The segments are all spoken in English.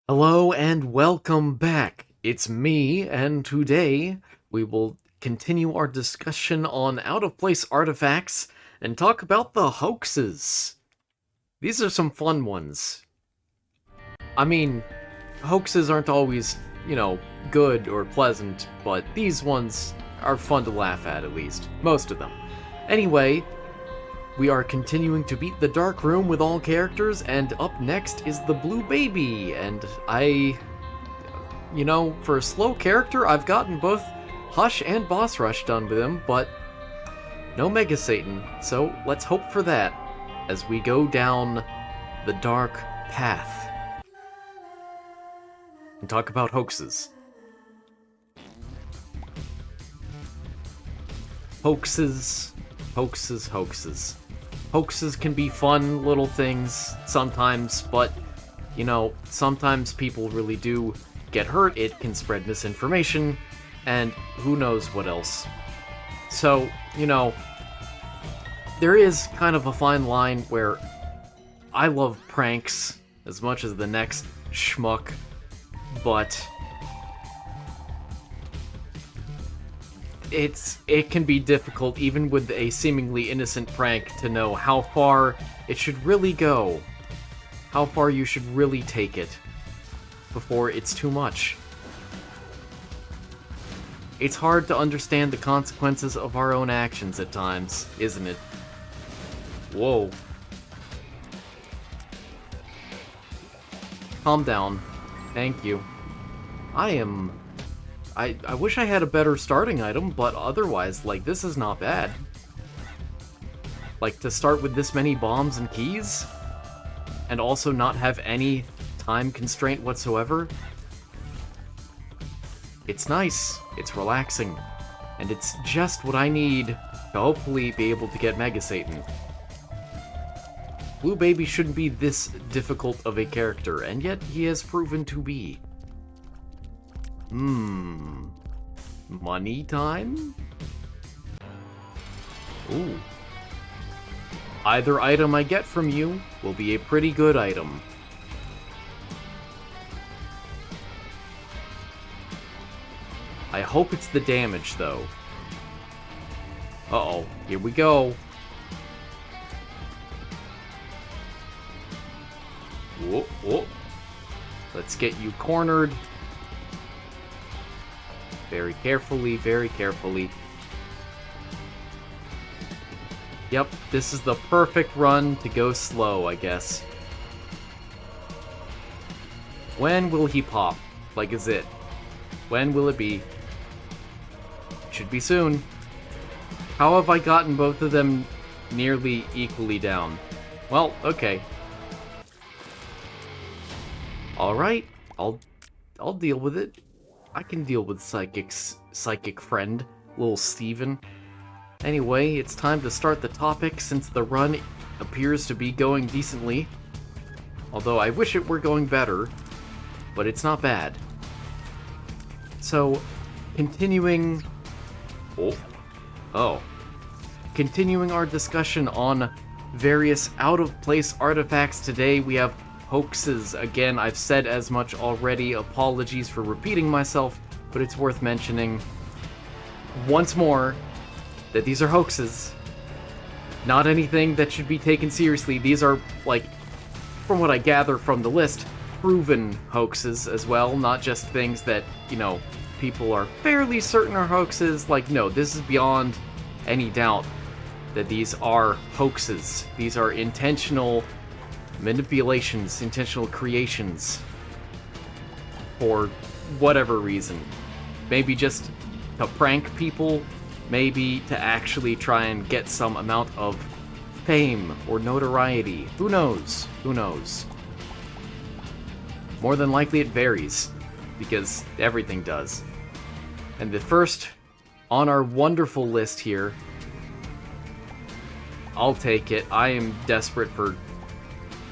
Hello and welcome back. It's me, and today we will continue our discussion on out of place artifacts and talk about the hoaxes. These are some fun ones. I mean, hoaxes aren't always, good or pleasant, but these ones are fun to laugh at least. Most of them. Anyway, we are continuing to beat the dark room with all characters, and up next is the blue baby, and for a slow character, I've gotten both Hush and Boss Rush done with him, but no Mega Satan, so let's hope for that as we go down the dark path and talk about hoaxes. Hoaxes, hoaxes, hoaxes. Hoaxes can be fun little things sometimes, but, sometimes people really do get hurt. It can spread misinformation, and who knows what else. So, there is kind of a fine line where I love pranks as much as the next schmuck, but it can be difficult, even with a seemingly innocent prank, to know how far it should really go, how far you should really take it before it's too much. It's hard to understand the consequences of our own actions at times, isn't it? Whoa. Calm down. Thank you. I wish I had a better starting item, but otherwise, this is not bad. To start with this many bombs and keys, and also not have any time constraint whatsoever. It's nice, it's relaxing, and it's just what I need to hopefully be able to get Mega Satan. Blue Baby shouldn't be this difficult of a character, and yet he has proven to be. Money time? Ooh. Either item I get from you will be a pretty good item. I hope it's the damage, though. Uh-oh, here we go. Whoa, whoa. Let's get you cornered. Very carefully, very carefully. Yep, this is the perfect run to go slow, I guess. When will he pop? Is it? When will it be? Should be soon. How have I gotten both of them nearly equally down? Well, okay. Alright, I'll deal with it. I can deal with psychic friend, little Steven. Anyway, it's time to start the topic since the run appears to be going decently. Although I wish it were going better, but it's not bad. So, continuing... Continuing our discussion on various out-of-place artifacts today, we have hoaxes. Again, I've said as much already. Apologies for repeating myself, but it's worth mentioning once more that these are hoaxes. Not anything that should be taken seriously. These are, from what I gather from the list, proven hoaxes as well, not just things that, people are fairly certain are hoaxes. No, this is beyond any doubt that these are hoaxes. These are intentional manipulations, intentional creations for whatever reason. Maybe just to prank people, maybe to actually try and get some amount of fame or notoriety. Who knows? Who knows? More than likely it varies, because everything does. And the first on our wonderful list here, I'll take it. I am desperate for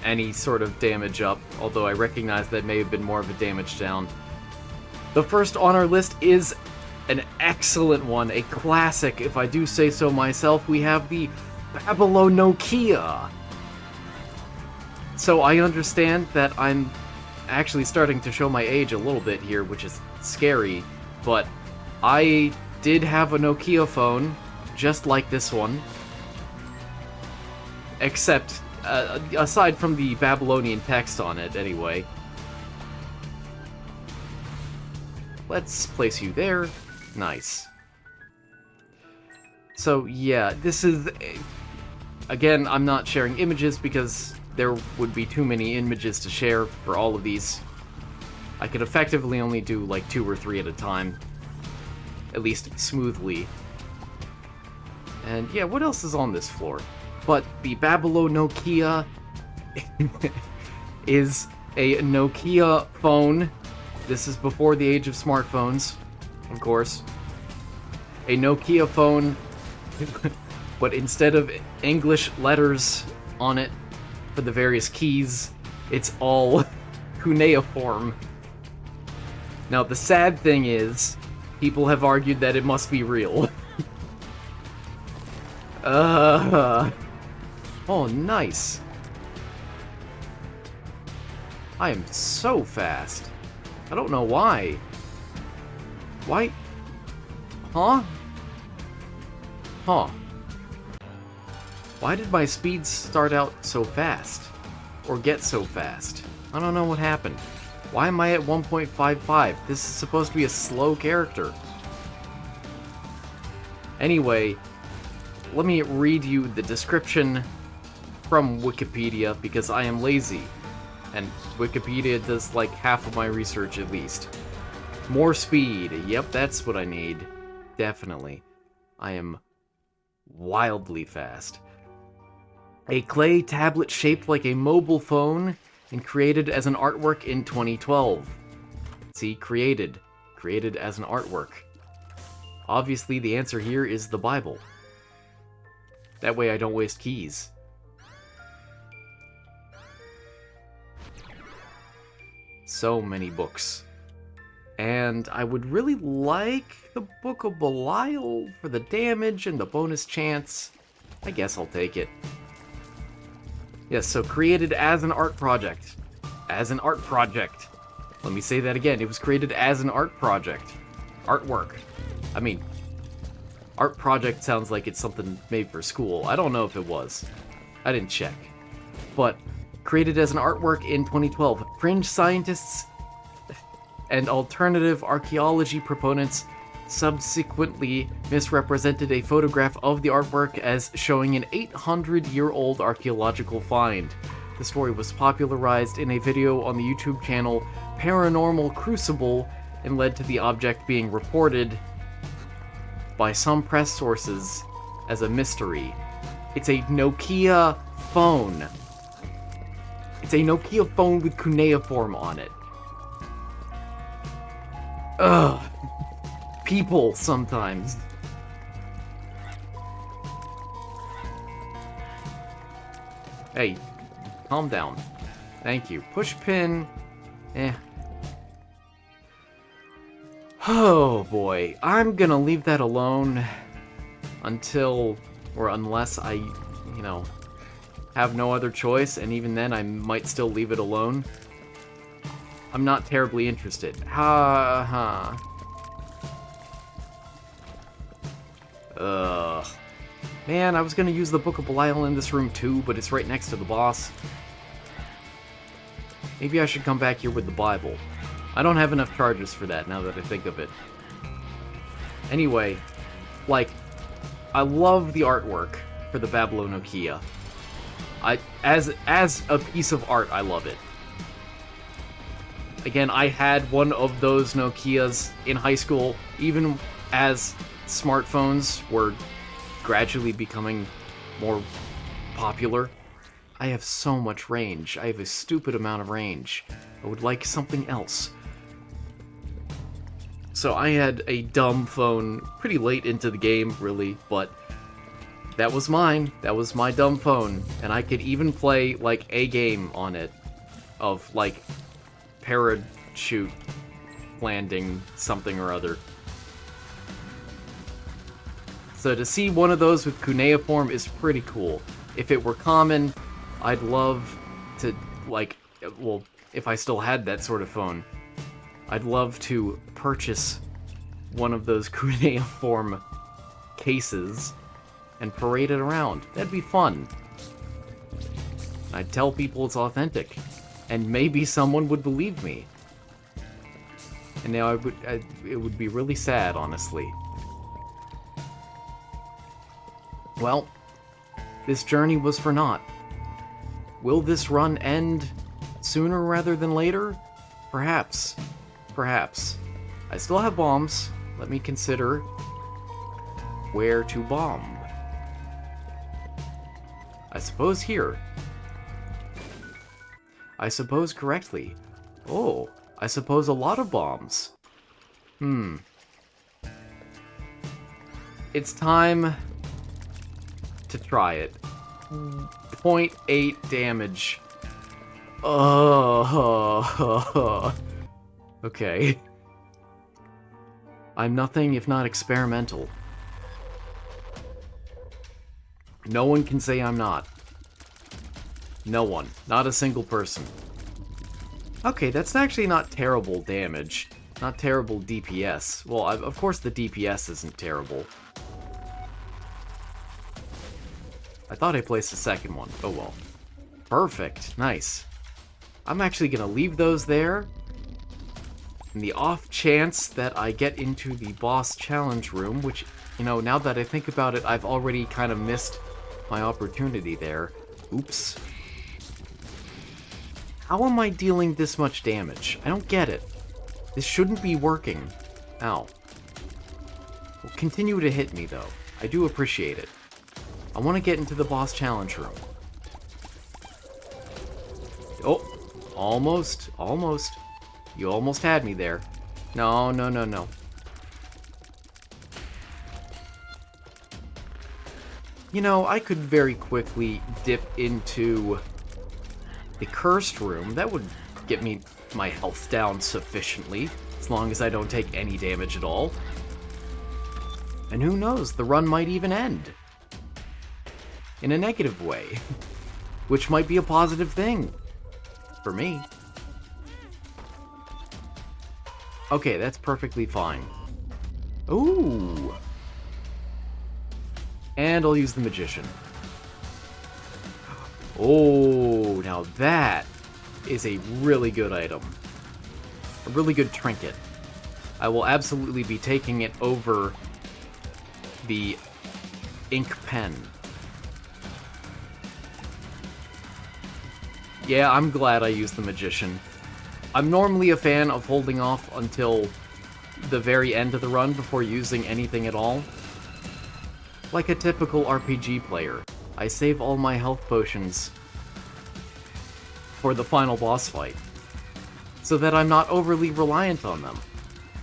any sort of damage up, although I recognize that may have been more of a damage down. The first on our list is an excellent one, a classic, if I do say so myself. We have the Babylonokia. So I understand that I'm actually starting to show my age a little bit here, which is scary, but I did have a Nokia phone, just like this one. Except, aside from the Babylonian text on it, anyway. Let's place you there. Nice. So, yeah, this is... Again, I'm not sharing images because there would be too many images to share for all of these. I could effectively only do, like, 2 or 3 at a time. At least smoothly. And, yeah, what else is on this floor? But the Babylon Nokia is a Nokia phone. This is before the age of smartphones, of course. A Nokia phone, but instead of English letters on it for the various keys, it's all cuneiform. Now, the sad thing is, people have argued that it must be real. Oh, nice. I am so fast. I don't know why. Why? Huh? Huh. Why did my speeds start out so fast? Or get so fast? I don't know what happened. Why am I at 1.55? This is supposed to be a slow character. Anyway, let me read you the description from Wikipedia, because I am lazy. And Wikipedia does like half of my research at least. More speed. Yep, that's what I need. Definitely. I am wildly fast. A clay tablet shaped like a mobile phone and created as an artwork in 2012. See, created. Created as an artwork. Obviously, the answer here is the Bible. That way I don't waste keys. So many books. And I would really like the Book of Belial for the damage and the bonus chance. I guess I'll take it. Yes, so created as an art project. As an art project. Let me say that again. It was created as an art project. Artwork. I mean, art project sounds like it's something made for school. I don't know if it was. I didn't check. But created as an artwork in 2012. Fringe scientists and alternative archaeology proponents subsequently misrepresented a photograph of the artwork as showing an 800-year-old archaeological find. The story was popularized in a video on the YouTube channel Paranormal Crucible and led to the object being reported by some press sources as a mystery. It's a Nokia phone. It's a Nokia phone with cuneiform on it. Ugh. People, sometimes. Hey, calm down. Thank you. Push pin. Oh boy. I'm gonna leave that alone until, or unless I, have no other choice, and even then I might still leave it alone. I'm not terribly interested. Ugh. Man, I was gonna use the Book of Belial in this room too, but it's right next to the boss. Maybe I should come back here with the Bible. I don't have enough charges for that now that I think of it. Anyway, I love the artwork for the Babylon Nokia. As a piece of art, I love it. Again, I had one of those Nokias in high school, even as smartphones were gradually becoming more popular. I have so much range. I have a stupid amount of range. I would like something else. So I had a dumb phone pretty late into the game, really, but that was mine. That was my dumb phone. And I could even play, a game on it of, parachute landing something or other. So to see one of those with cuneiform is pretty cool. If it were common, I'd love to, if I still had that sort of phone, I'd love to purchase one of those cuneiform cases and parade it around. That'd be fun. I'd tell people it's authentic, and maybe someone would believe me. And now it would be really sad, honestly. Well, this journey was for naught. Will this run end sooner rather than later? Perhaps. Perhaps. I still have bombs. Let me consider where to bomb. I suppose here. I suppose correctly. Oh, I suppose a lot of bombs. It's time to try it. 0.8 damage. Okay. I'm nothing if not experimental. No one can say I'm not. No one. Not a single person. Okay, that's actually not terrible damage. Not terrible DPS. Well, of course the DPS isn't terrible. I thought I placed a second one. Oh well. Perfect. Nice. I'm actually gonna leave those there. In the off chance that I get into the boss challenge room, which, you know, now that I think about it, I've already kind of missed my opportunity there. Oops. How am I dealing this much damage? I don't get it. This shouldn't be working. Ow. Well, continue to hit me, though. I do appreciate it. I want to get into the boss challenge room. Oh, almost, almost. You almost had me there. No, no, no, no. You know, I could very quickly dip into the cursed room. That would get me my health down sufficiently, as long as I don't take any damage at all. And who knows, the run might even end. In a negative way. Which might be a positive thing. For me. Okay, that's perfectly fine. Ooh! And I'll use the Magician. Oh, now that is a really good item. A really good trinket. I will absolutely be taking it over the ink pen. Yeah, I'm glad I used the Magician. I'm normally a fan of holding off until the very end of the run before using anything at all. Like a typical RPG player, I save all my health potions for the final boss fight, so that I'm not overly reliant on them.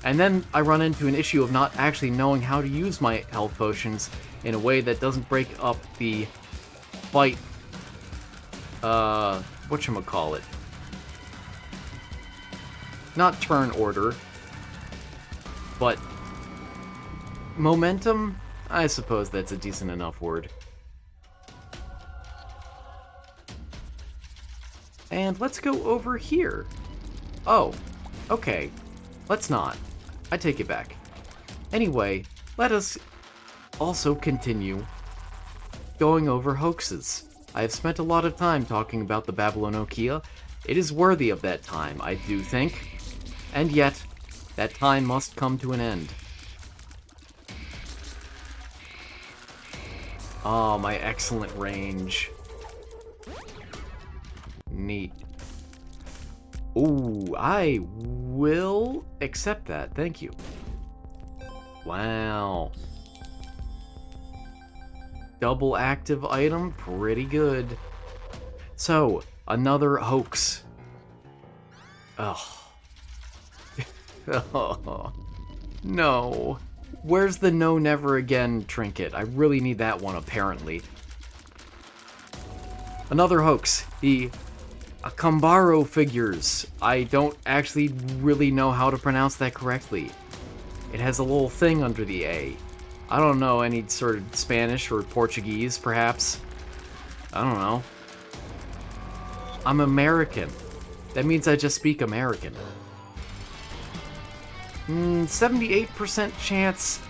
And then I run into an issue of not actually knowing how to use my health potions in a way that doesn't break up the fight, whatchamacallit. Not turn order, but momentum? I suppose that's a decent enough word. And let's go over here. Oh, okay. Let's not. I take it back. Anyway, let us also continue going over hoaxes. I have spent a lot of time talking about the Babylonokia. It is worthy of that time, I do think. And yet, that time must come to an end. Oh, my excellent range. Neat. Ooh, I will accept that. Thank you. Wow. Double active item, pretty good. So, another hoax. Ugh. Oh, no. Where's the no never again trinket? I really need that one, apparently. Another hoax. The Akambaro figures. I don't actually really know how to pronounce that correctly. It has a little thing under the A. I don't know, any sort of Spanish or Portuguese, perhaps? I don't know. I'm American. That means I just speak American. 78% chance.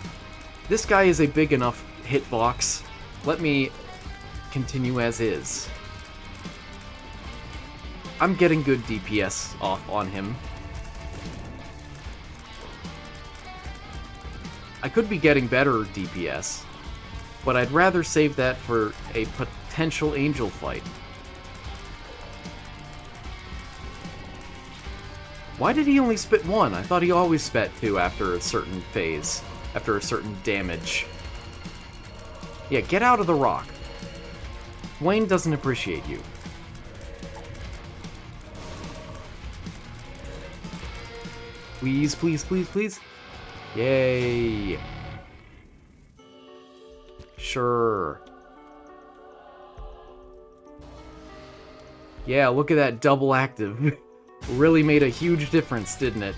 This guy is a big enough hitbox. Let me continue as is. I'm getting good DPS off on him. I could be getting better DPS, but I'd rather save that for a potential angel fight. Why did he only spit one? I thought he always spat two after a certain phase, after a certain damage. Yeah, get out of the rock. Wayne doesn't appreciate you. Please, please, please, please. Yay. Sure. Yeah, look at that double active. Really made a huge difference, didn't it?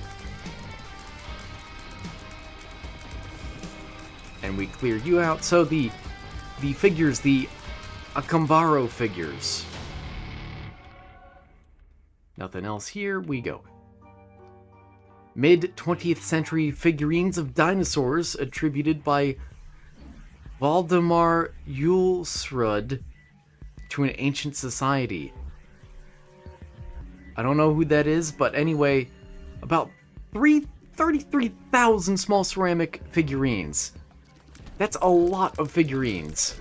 And we cleared you out. So the figures, the Akambaro figures. Nothing else here. We go. Mid-20th century figurines of dinosaurs attributed by Valdemar Julsrud to an ancient society. I don't know who that is, but anyway, about 33,000 small ceramic figurines. That's a lot of figurines.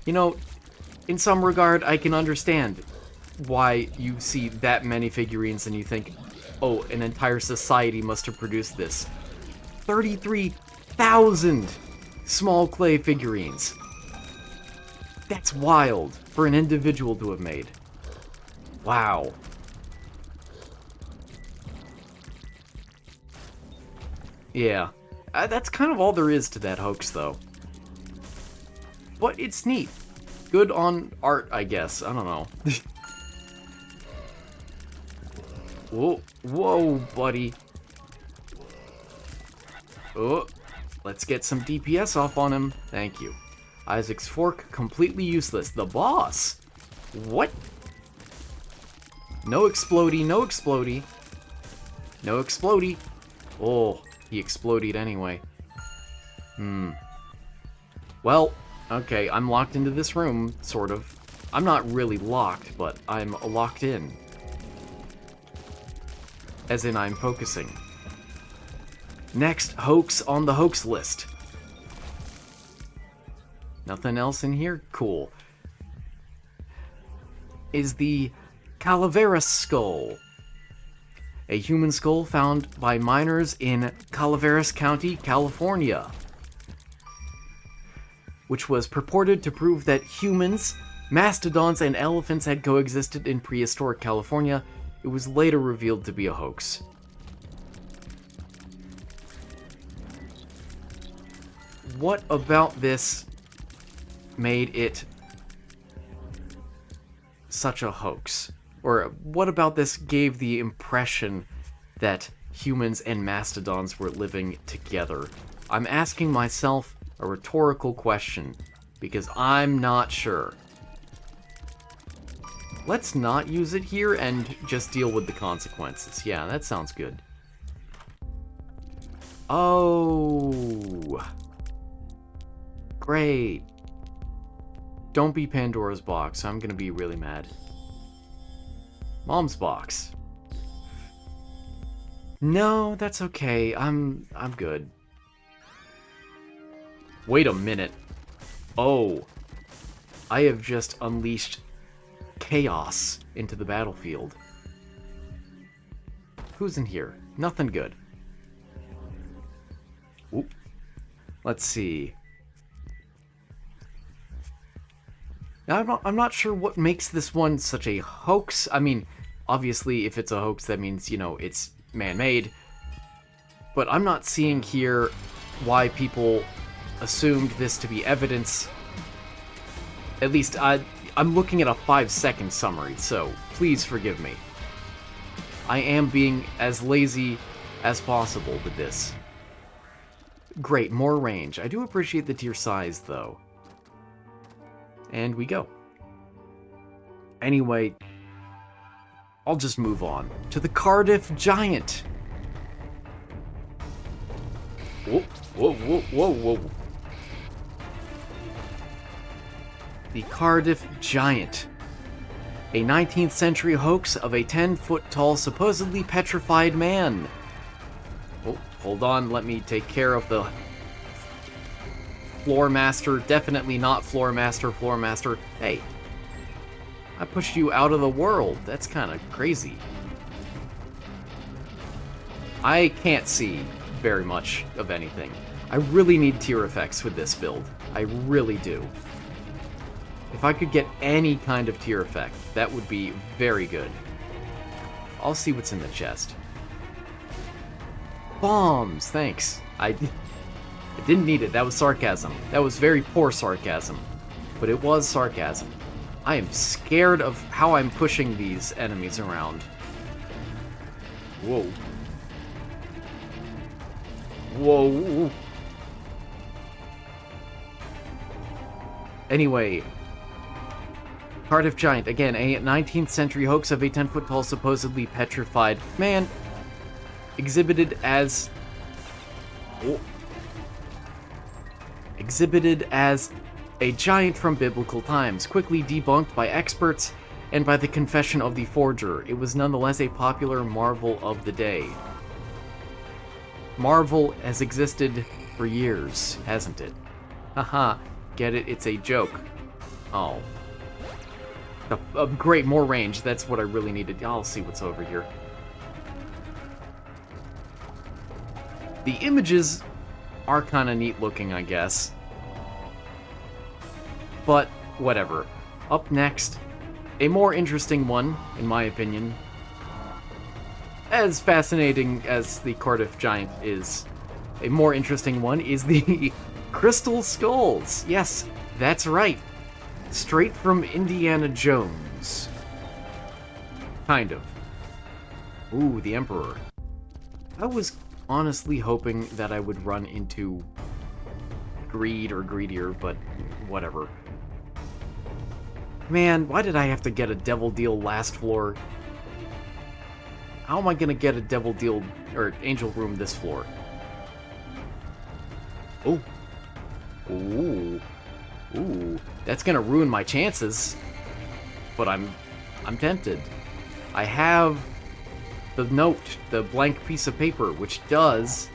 You know, in some regard, I can understand why you see that many figurines and you think, oh, an entire society must have produced this. 33,000 small clay figurines. That's wild for an individual to have made. Wow. Yeah, that's kind of all there is to that hoax, though. But it's neat. Good on art, I guess. I don't know. Whoa, whoa, buddy. Oh, let's get some DPS off on him. Thank you. Isaac's fork, completely useless. The boss? What? No explodey, no explodey. No explodey. Oh, he exploded anyway. Well, okay, I'm locked into this room, sort of. I'm not really locked, but I'm locked in. As in, I'm focusing. Next hoax on the hoax list. Nothing else in here? Cool. Is the Calaveras skull. A human skull found by miners in Calaveras County, California, which was purported to prove that humans, mastodons, and elephants had coexisted in prehistoric California. It was later revealed to be a hoax. What about this made it such a hoax? Or what about this gave the impression that humans and mastodons were living together? I'm asking myself a rhetorical question, because I'm not sure. Let's not use it here and just deal with the consequences. Yeah, that sounds good. Oh. Great. Don't be Pandora's box. I'm gonna be really mad. Mom's box. No, that's okay. I'm good. Wait a minute. Oh. I have just unleashed chaos into the battlefield. Who's in here? Nothing good. Oop. Let's see. Now, I'm not sure what makes this one such a hoax. I mean, obviously, if it's a hoax, that means, you know, it's man-made. But I'm not seeing here why people assumed this to be evidence. At least, I'm looking at a 5-second summary, so please forgive me. I am being as lazy as possible with this. Great, more range. I do appreciate the tier size, though. And we go. Anyway, I'll just move on to the Cardiff Giant. Whoa, whoa, whoa, whoa, whoa. The Cardiff Giant. A 19th century hoax of a 10-foot-tall, supposedly petrified man. Oh, hold on, let me take care of the Floor Master. Definitely not Floor Master, Floor Master. Hey, I pushed you out of the world. That's kind of crazy. I can't see very much of anything. I really need tier effects with this build. I really do. If I could get any kind of tier effect, that would be very good. I'll see what's in the chest. Bombs, thanks. I didn't need it. That was sarcasm. That was very poor sarcasm. But it was sarcasm. I am scared of how I'm pushing these enemies around. Whoa. Whoa. Anyway, Cardiff Giant, again, a 19th century hoax of a 10-foot-tall, supposedly petrified man, exhibited as a giant from biblical times, quickly debunked by experts and by the confession of the forger. It was nonetheless a popular marvel of the day. Marvel has existed for years, hasn't it? Haha, get it? It's a joke. Oh. Great, more range. That's what I really needed. I'll see what's over here. The images are kind of neat looking, I guess. But, whatever. Up next, a more interesting one, in my opinion. As fascinating as the Cardiff Giant is, a more interesting one is the Crystal Skulls. Yes, that's right. Straight from Indiana Jones. Kind of. Ooh, the Emperor. I was honestly hoping that I would run into Greed or Greedier, but whatever. Man, why did I have to get a Devil Deal last floor? How am I gonna get a Devil Deal, or Angel Room this floor? Oh. Ooh. Ooh. That's gonna ruin my chances. But I'm tempted. I have the note, the blank piece of paper, which does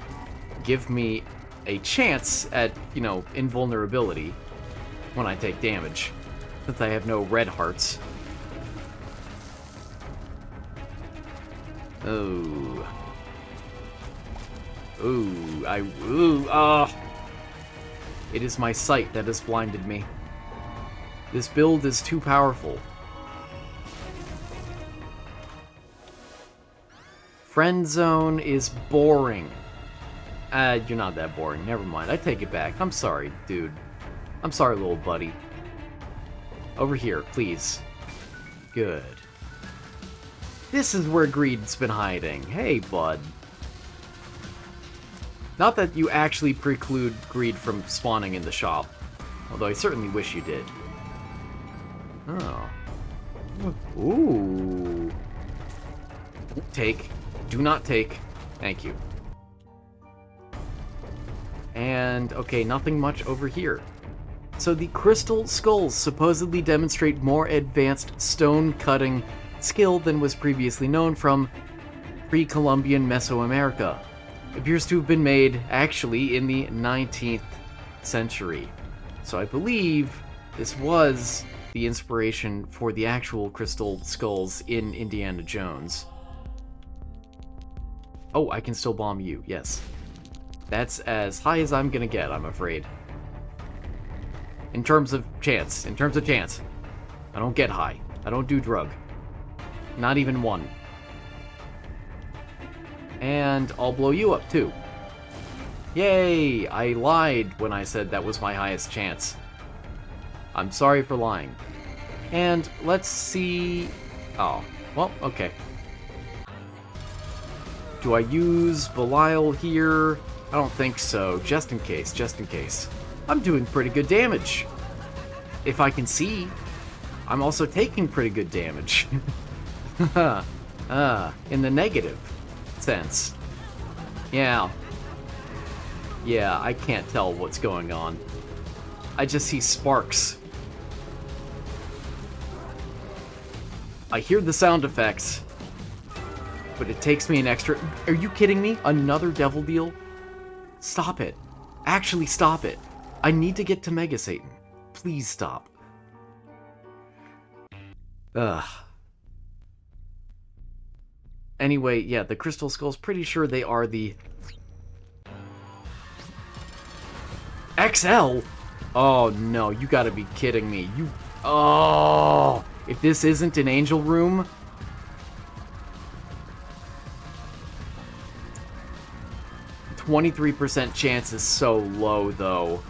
give me a chance at, you know, invulnerability when I take damage, since I have no red hearts. Oh. Ooh, It is my sight that has blinded me. This build is too powerful. Friend Zone is boring. You're not that boring. Never mind. I take it back. I'm sorry, dude. I'm sorry, little buddy. Over here, please. Good. This is where Greed's been hiding. Hey, bud. Not that you actually preclude Greed from spawning in the shop. Although I certainly wish you did. Oh. Ooh. Take. Do not take. Thank you. And, okay, nothing much over here. So the Crystal Skulls supposedly demonstrate more advanced stone-cutting skill than was previously known from pre-Columbian Mesoamerica. Appears to have been made, actually, in the 19th century. So I believe this was the inspiration for the actual Crystal Skulls in Indiana Jones. Oh, I can still bomb you, yes. That's as high as I'm gonna get, I'm afraid. In terms of chance. I don't get high. I don't do drug. Not even one. And I'll blow you up, too. Yay! I lied when I said that was my highest chance. I'm sorry for lying. And let's see... Oh, well, okay. Do I use Belial here? I don't think so. Just in case, just in case. I'm doing pretty good damage. If I can see. I'm also taking pretty good damage. In the negative sense. Yeah. Yeah, I can't tell what's going on. I just see sparks. I hear the sound effects, but it takes me an extra... Are you kidding me? Another devil deal? Stop it. Actually, stop it. I need to get to Mega Satan. Please stop. Ugh. Anyway, yeah, the Crystal Skulls, pretty sure they are the... XL? Oh, no, you gotta be kidding me. You... Oh! If this isn't an angel room... 23% chance is so low, though.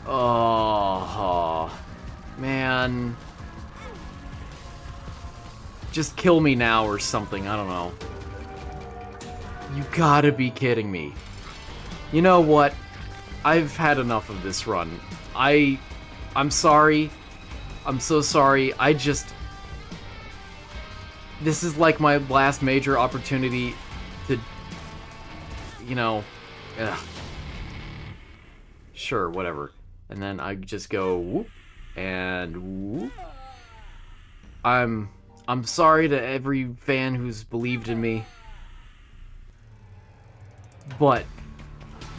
Oh, man. Just kill me now or something, I don't know. You gotta be kidding me. You know what? I've had enough of this run. I'm sorry. I'm so sorry. This is like my last major opportunity to, you know, ugh. Sure, whatever. And then I just go whoop and whoop. I'm sorry to every fan who's believed in me, but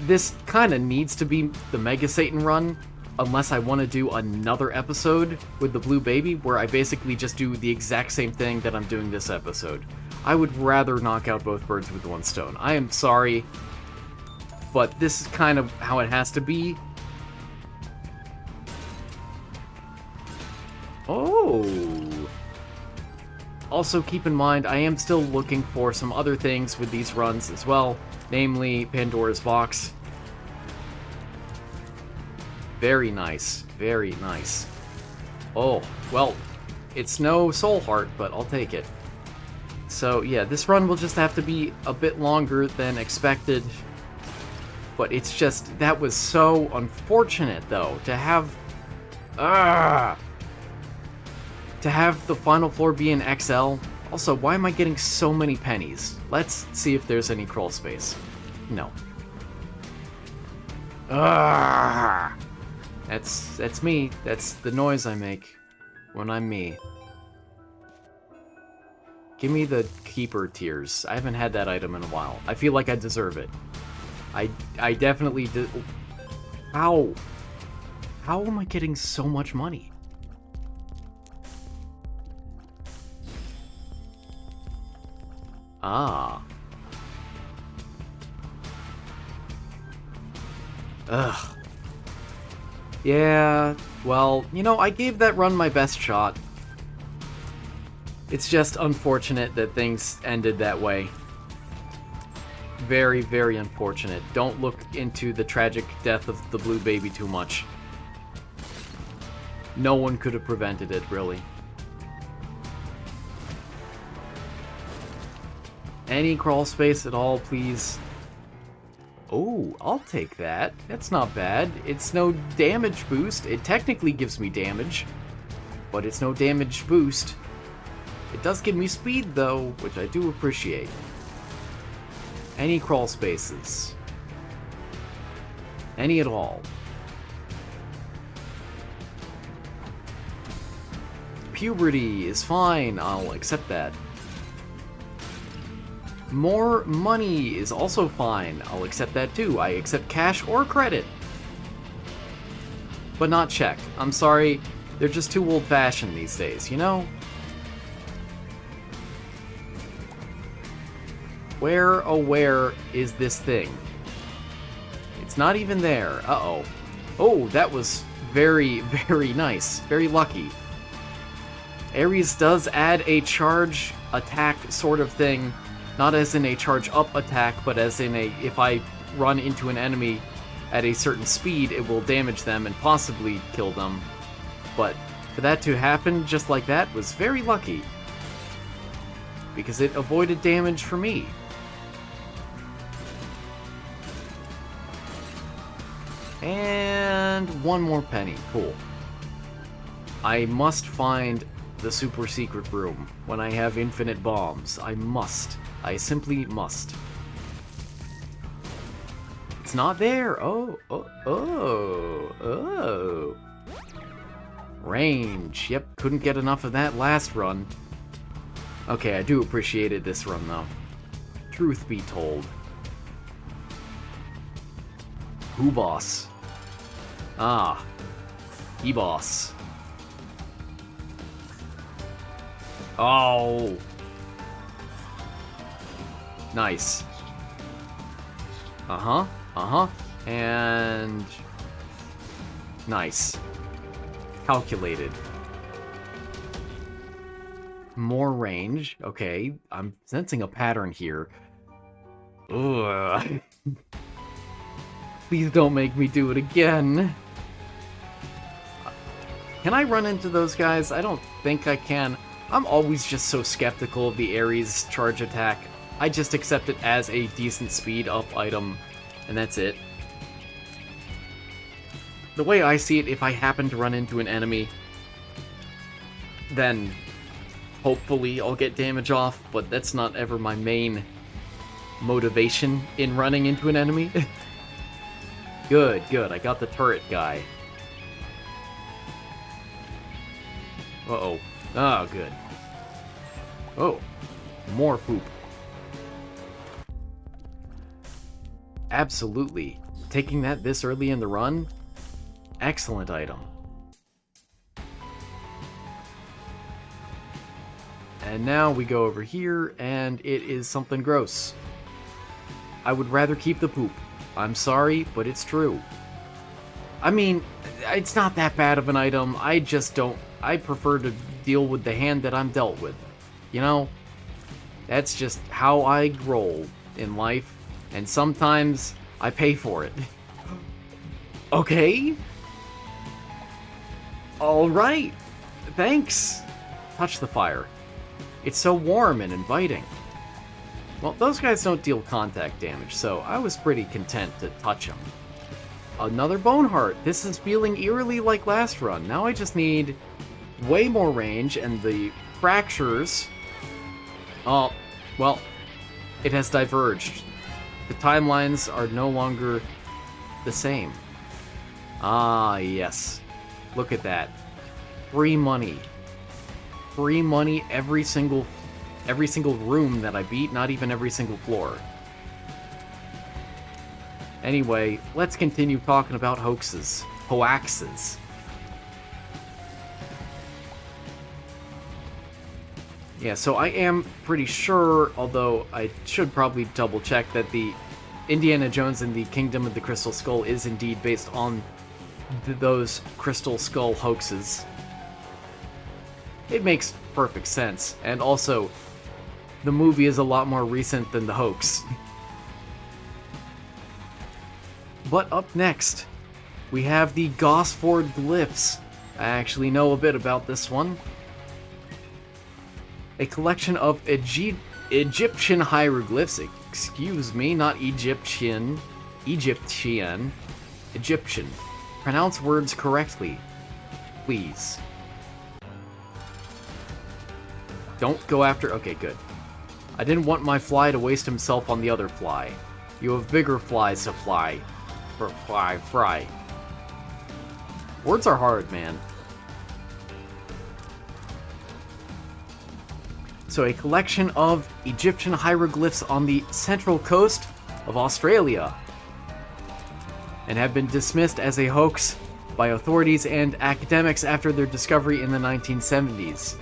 this kind of needs to be the Mega Satan run, unless I want to do another episode with the Blue Baby, where I basically just do the exact same thing that I'm doing this episode. I would rather knock out both birds with one stone. I am sorry, but this is kind of how it has to be. Oh! Also, keep in mind, I am still looking for some other things with these runs as well, namely Pandora's Box. Very nice, very nice. Oh, well, it's no Soul Heart, but I'll take it. So, yeah, this run will just have to be a bit longer than expected, but it's just, that was so unfortunate, though, to have... To have the final floor be an XL. Also, why am I getting so many pennies? Let's see if there's any crawl space. No. That's me. That's the noise I make when I'm me. Give me the Keeper Tears. I haven't had that item in a while. I feel like I deserve it. I definitely do. How am I getting so much money? Ah. Ugh. Yeah, well, you know, I gave that run my best shot. It's just unfortunate that things ended that way. Very, very unfortunate. Don't look into the tragic death of the Blue Baby too much. No one could have prevented it, really. Any crawl space at all, please. Oh, I'll take that. That's not bad. It's no damage boost. It technically gives me damage, but it's no damage boost. It does give me speed, though, which I do appreciate. Any crawl spaces. Any at all. Puberty is fine. I'll accept that. More money is also fine. I'll accept that too. I accept cash or credit. But not check. I'm sorry, they're just too old-fashioned these days, you know? Where, oh where is this thing? It's not even there. Uh-oh. Oh, that was very, very nice. Very lucky. Ares does add a charge attack sort of thing. Not as in a charge-up attack, but as in a, if I run into an enemy at a certain speed, it will damage them and possibly kill them. But for that to happen just like that was very lucky. Because it avoided damage for me. And one more penny. Cool. I must find the super secret room when I have infinite bombs. I must. I simply must. It's not there. Oh. Range. Yep, couldn't get enough of that last run. Okay, I do appreciate it this run, though. Truth be told. Who boss? Ah. E-boss. Oh. Nice. And... nice. Calculated. More range. Okay, I'm sensing a pattern here. Ugh. Please don't make me do it again. Can I run into those guys? I don't think I can. I'm always just so skeptical of the Ares charge attack. I just accept it as a decent speed up item, and that's it. The way I see it, if I happen to run into an enemy, then hopefully I'll get damage off, but that's not ever my main motivation in running into an enemy. Good, I got the turret guy. Uh-oh. Oh, good. Oh, more poop. Absolutely. Taking that this early in the run? Excellent item. And now we go over here, and it is something gross. I would rather keep the poop. I'm sorry, but it's true. I mean, it's not that bad of an item. I just don't... I prefer to deal with the hand that I'm dealt with. You know? That's just how I roll in life. And sometimes I pay for it. Okay? Alright. Thanks. Touch the fire. It's so warm and inviting. Well, those guys don't deal contact damage, so I was pretty content to touch them. Another bone heart. This is feeling eerily like last run. Now I just need way more range, and the fractures... Oh, well, it has diverged. The timelines are no longer the same. Ah, yes. Look at that. Free money. Free money every single room that I beat, not even every single floor. Anyway, let's continue talking about hoaxes. Hoaxes. Yeah, so I am pretty sure, although I should probably double check, that the Indiana Jones and the Kingdom of the Crystal Skull is indeed based on those Crystal Skull hoaxes. It makes perfect sense, and also, the movie is a lot more recent than the hoax. But up next, we have the Gosford Glyphs. I actually know a bit about this one. A collection of Egyptian hieroglyphs, excuse me, not Egyptian. Pronounce words correctly, please. Don't go after... Okay, good. I didn't want my fly to waste himself on the other fly. You have bigger flies to fly. Fry. Words are hard, man. So a collection of Egyptian hieroglyphs on the central coast of Australia, and have been dismissed as a hoax by authorities and academics after their discovery in the 1970s.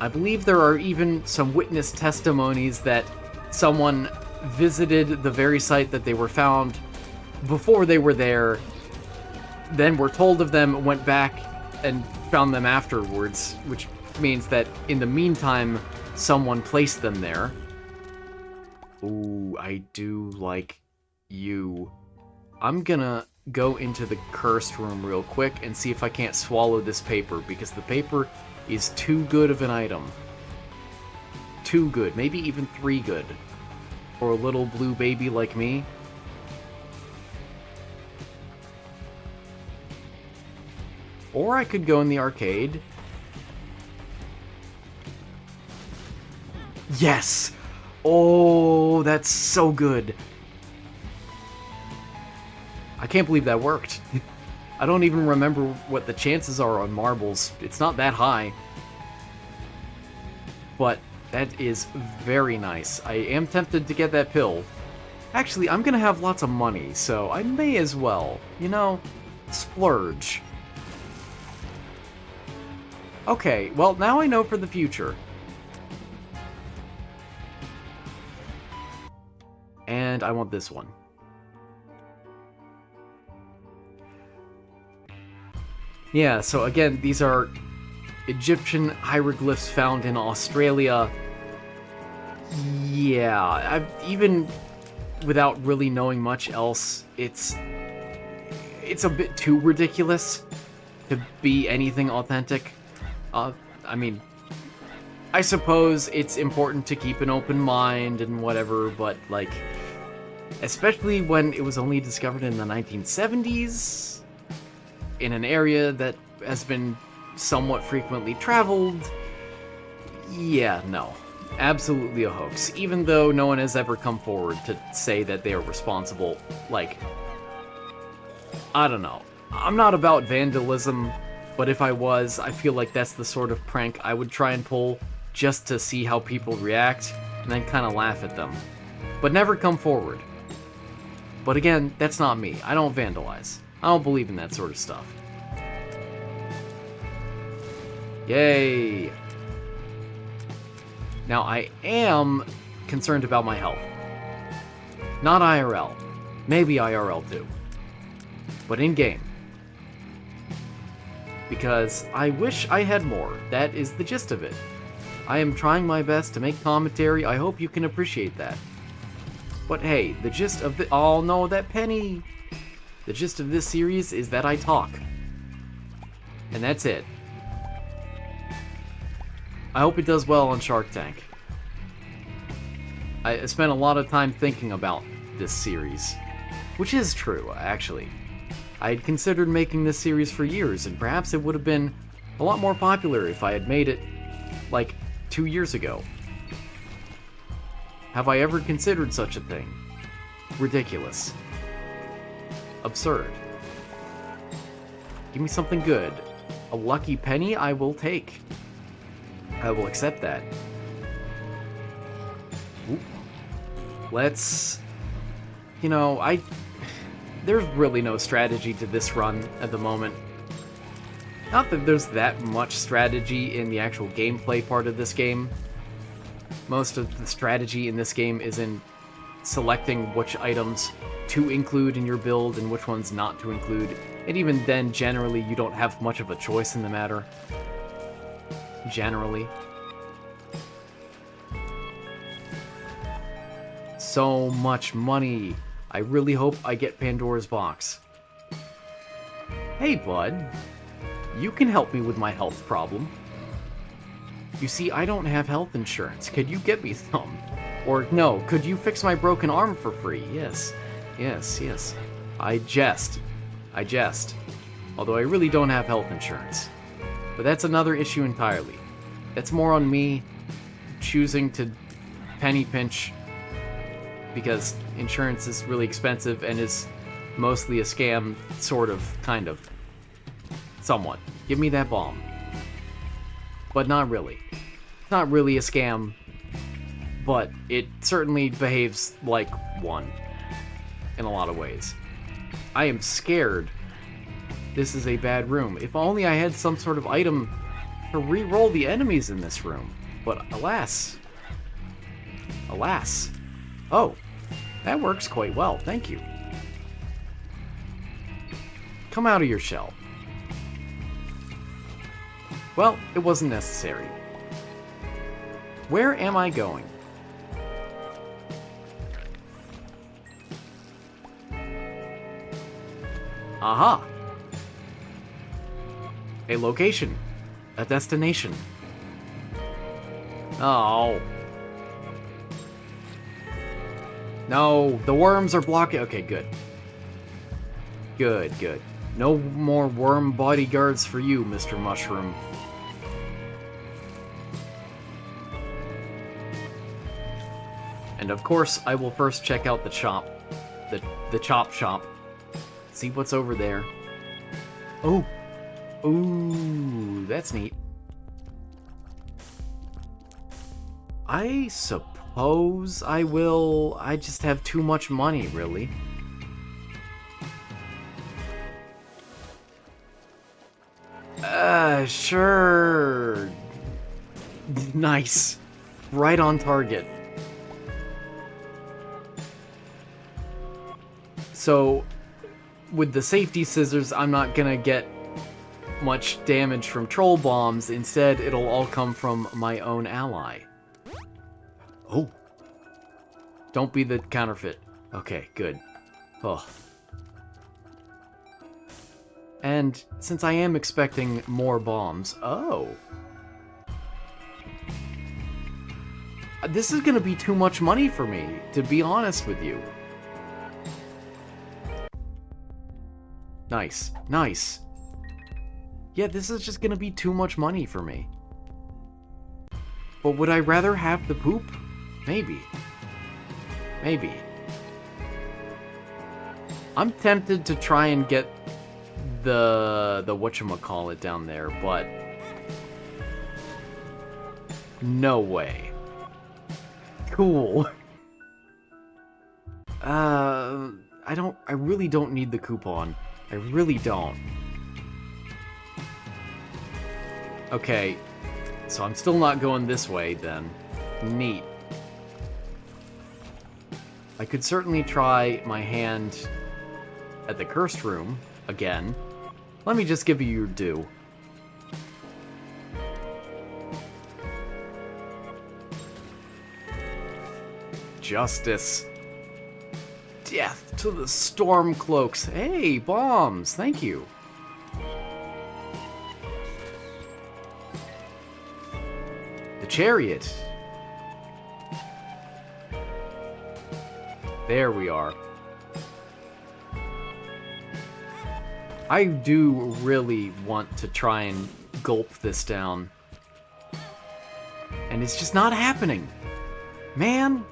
I believe there are even some witness testimonies that someone visited the very site that they were found before they were there, then were told of them, went back and found them afterwards, which means that in the meantime, someone placed them there. Ooh, I do like you. I'm gonna go into the cursed room real quick and see if I can't swallow this paper, because the paper is too good of an item. Too good, maybe even 3 good. For a little blue baby like me. Or I could go in the arcade. Yes! Oh, that's so good. I can't believe that worked. I don't even remember what the chances are on marbles. It's not that high. But that is very nice. I am tempted to get that pill. Actually, I'm gonna have lots of money, so I may as well, you know, splurge. Okay, well, now I know for the future. And I want this one. Yeah, so again, these are Egyptian hieroglyphs found in Australia. Yeah, even without really knowing much else, it's a bit too ridiculous to be anything authentic. I mean, I suppose it's important to keep an open mind and whatever, but, like, especially when it was only discovered in the 1970s, in an area that has been somewhat frequently traveled, yeah, no. Absolutely a hoax, even though no one has ever come forward to say that they are responsible. Like, I don't know. I'm not about vandalism, but if I was, I feel like that's the sort of prank I would try and pull just to see how people react, and then kind of laugh at them. But never come forward. But again, that's not me. I don't vandalize. I don't believe in that sort of stuff. Yay! Now, I am concerned about my health. Not IRL. Maybe IRL too. But in-game. Because I wish I had more. That is the gist of it. I am trying my best to make commentary. I hope you can appreciate that. But hey, the gist of the... Oh no, that penny! The gist of this series is that I talk. And that's it. I hope it does well on Shark Tank. I spent a lot of time thinking about this series. Which is true, actually. I had considered making this series for years, and perhaps it would have been a lot more popular if I had made it, like, 2 years ago. Have I ever considered such a thing? Ridiculous. Absurd. Give me something good. A lucky penny I will take. I will accept that. Oop. Let's... You know, there's really no strategy to this run at the moment. Not that there's that much strategy in the actual gameplay part of this game. Most of the strategy in this game is in selecting which items to include in your build and which ones not to include. And even then, generally, you don't have much of a choice in the matter. Generally. So much money. I really hope I get Pandora's box. Hey, bud. You can help me with my health problem. You see, I don't have health insurance. Could you get me some? Or, no, could you fix my broken arm for free? Yes. Yes, yes. I jest. Although I really don't have health insurance. But that's another issue entirely. That's more on me choosing to penny pinch because insurance is really expensive and is mostly a scam, sort of, kind of. Somewhat. Give me that bomb. But not really. It's not really a scam, but it certainly behaves like one in a lot of ways. I am scared. This is a bad room. If only I had some sort of item to re-roll the enemies in this room. But alas. Alas. Oh, that works quite well, thank you. Come out of your shell. Well, it wasn't necessary. Where am I going? Aha! A location. A destination. Oh. No, the worms are blocking. Okay, good. Good, good. No more worm bodyguards for you, Mr. Mushroom. And of course, I will first check out the chop shop. See what's over there. Oh. Ooh, that's neat. I suppose I will. I just have too much money, really. Sure. Nice. Right on target. So, with the safety scissors, I'm not gonna get much damage from troll bombs. Instead, it'll all come from my own ally. Oh. Don't be the counterfeit. Okay, good. Oh. And since I am expecting more bombs... Oh. This is gonna be too much money for me, to be honest with you. Nice. Nice. Yeah, this is just gonna be too much money for me. But would I rather have the poop? Maybe. Maybe. I'm tempted to try and get the whatchamacallit down there, but no way. Cool. I really don't need the coupon. I really don't. Okay, so I'm still not going this way, then. Neat. I could certainly try my hand at the cursed room again. Let me just give you your due. Justice. Death to the Stormcloaks. Hey, bombs. Thank you. The chariot. There we are. I do really want to try and gulp this down. And it's just not happening. Man.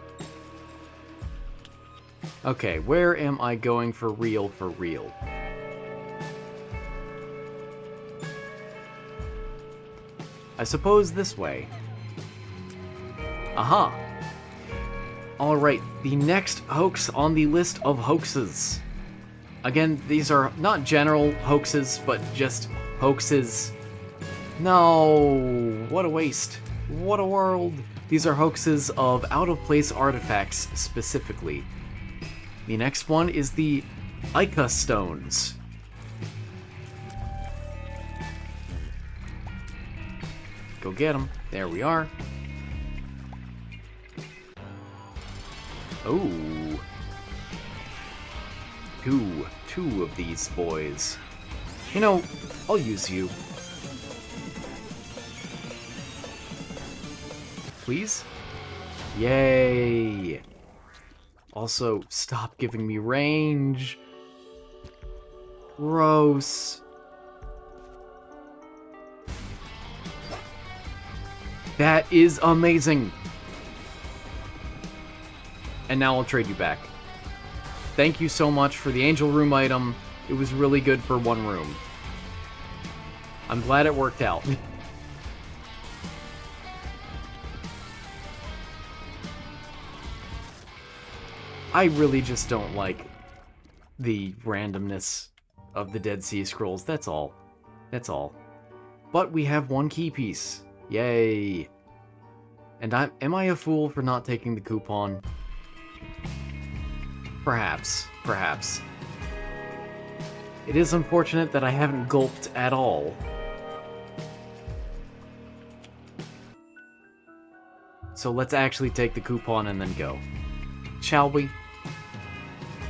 Okay, where am I going for real for real? I suppose this way. Aha. Alright, the next hoax on the list of hoaxes. Again, these are not general hoaxes, but just hoaxes. No, what a waste. What a world. These are hoaxes of out-of-place artifacts, specifically. The next one is the Ica stones. Go get them. There we are. Oh. Two of these boys. You know, I'll use you. Please? Yay! Also, stop giving me range. Gross. That is amazing. And now I'll trade you back. Thank you so much for the angel room item. It was really good for one room. I'm glad it worked out. I really just don't like the randomness of the Dead Sea Scrolls. That's all. That's all. But we have one key piece. Yay. And am I a fool for not taking the coupon? Perhaps. Perhaps. It is unfortunate that I haven't gulped at all. So let's actually take the coupon and then go. Shall we?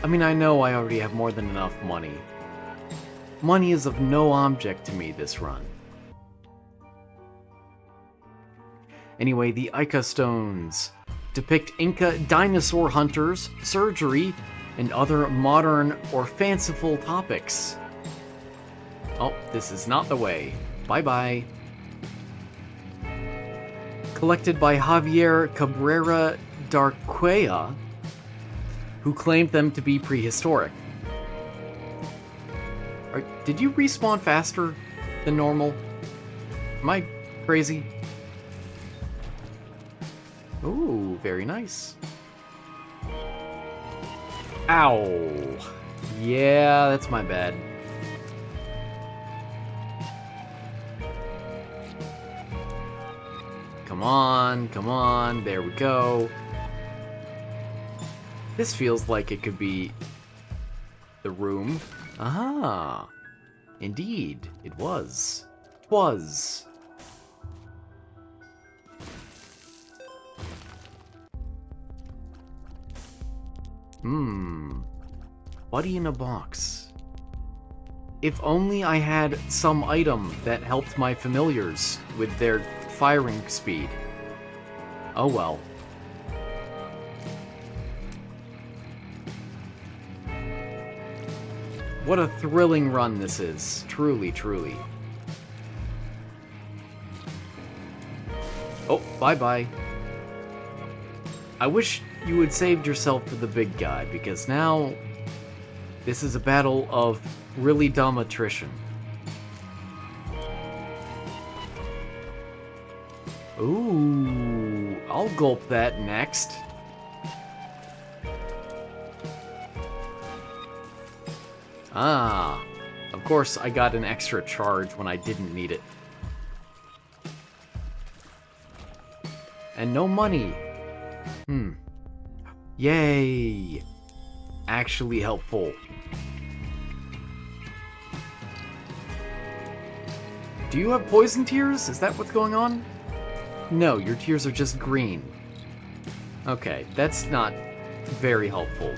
I mean, I know I already have more than enough money. Money is of no object to me this run. Anyway, the Ica stones depict Inca dinosaur hunters, surgery, and other modern or fanciful topics. Oh, this is not the way. Bye-bye. Collected by Javier Cabrera Darquea, who claimed them to be prehistoric. Did you respawn faster than normal? Am I crazy? Ooh, very nice. Ow. Yeah, that's my bad. Come on, there we go. This feels like it could be the room. Aha! Indeed, it was. Was. Buddy in a box. If only I had some item that helped my familiars with their firing speed. Oh well. What a thrilling run this is. Truly, truly. Oh, bye-bye. I wish you had saved yourself for the big guy, because now this is a battle of really dumb attrition. Ooh, I'll gulp that next. Ah, of course I got an extra charge when I didn't need it. And no money. Yay. Actually helpful. Do you have poison tears? Is that what's going on? No, your tears are just green. Okay, that's not very helpful.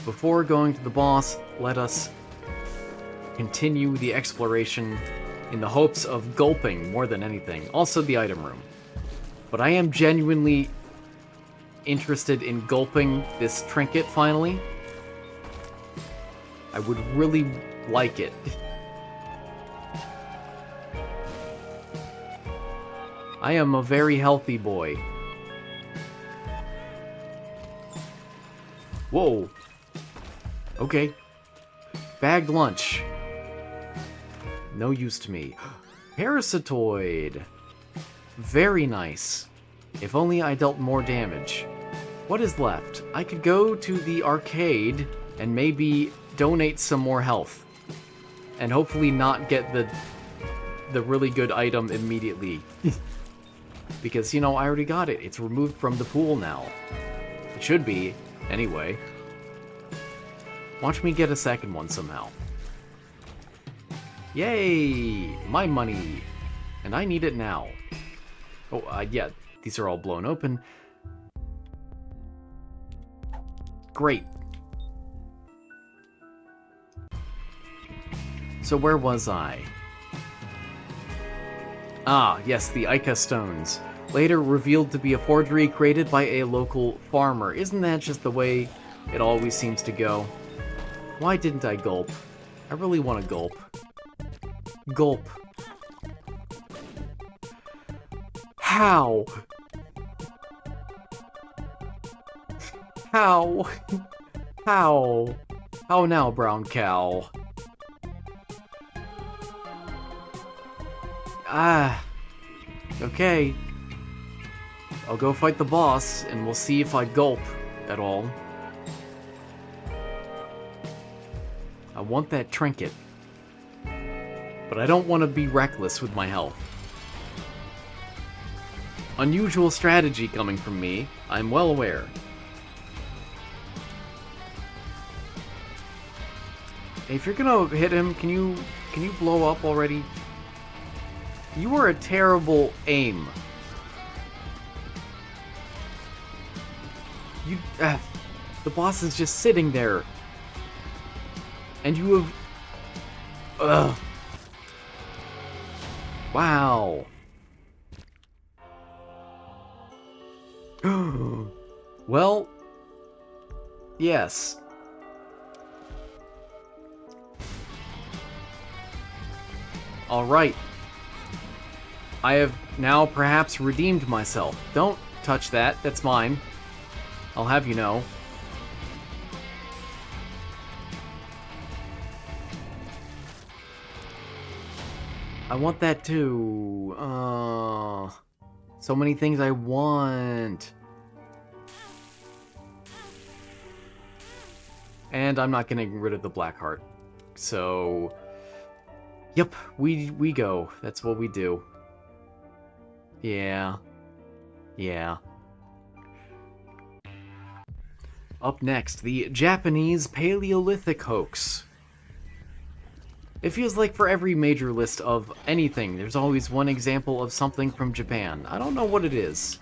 Before going to the boss, let us continue the exploration in the hopes of gulping more than anything. Also the item room. But I am genuinely interested in gulping this trinket finally. I would really like it. I am a very healthy boy. Whoa. Okay. Bagged lunch. No use to me. Parasitoid. Very nice. If only I dealt more damage. What is left? I could go to the arcade and maybe donate some more health. And hopefully not get the really good item immediately. Because, you know, I already got it. It's removed from the pool now. It should be, anyway. Watch me get a second one somehow. Yay! My money! And I need it now. Oh, yeah, these are all blown open. Great. So where was I? Ah, yes, the Ica stones. Later revealed to be a forgery created by a local farmer. Isn't that just the way it always seems to go? Why didn't I gulp? I really want to gulp. Gulp. How? How? How? How now, brown cow? Ah. Okay. I'll go fight the boss, and we'll see if I gulp at all. I want that trinket. But I don't want to be reckless with my health. Unusual strategy coming from me, I'm well aware. Hey, if you're gonna hit him, can you blow up already? You are a terrible aim. You, the boss is just sitting there. And you have... Ugh. Wow. Well, yes. All right. I have now perhaps redeemed myself. Don't touch that. That's mine. I'll have you know. I want that too. So many things I want. And I'm not getting rid of the black heart. So, yep, we go. That's what we do. Yeah. Yeah. Up next, the Japanese Paleolithic hoax. It feels like for every major list of anything, there's always one example of something from Japan. I don't know what it is.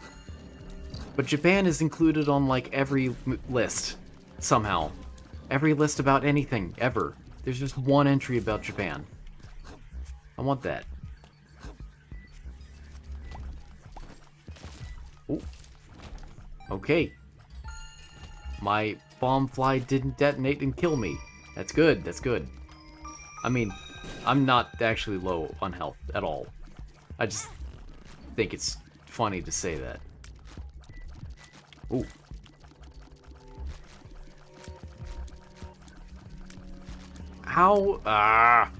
But Japan is included on, like, every list. Somehow. Every list about anything, ever. There's just one entry about Japan. I want that. Ooh. Okay. My bomb fly didn't detonate and kill me. That's good, that's good. I mean, I'm not actually low on health at all. I just think it's funny to say that. Ooh. How? Ah!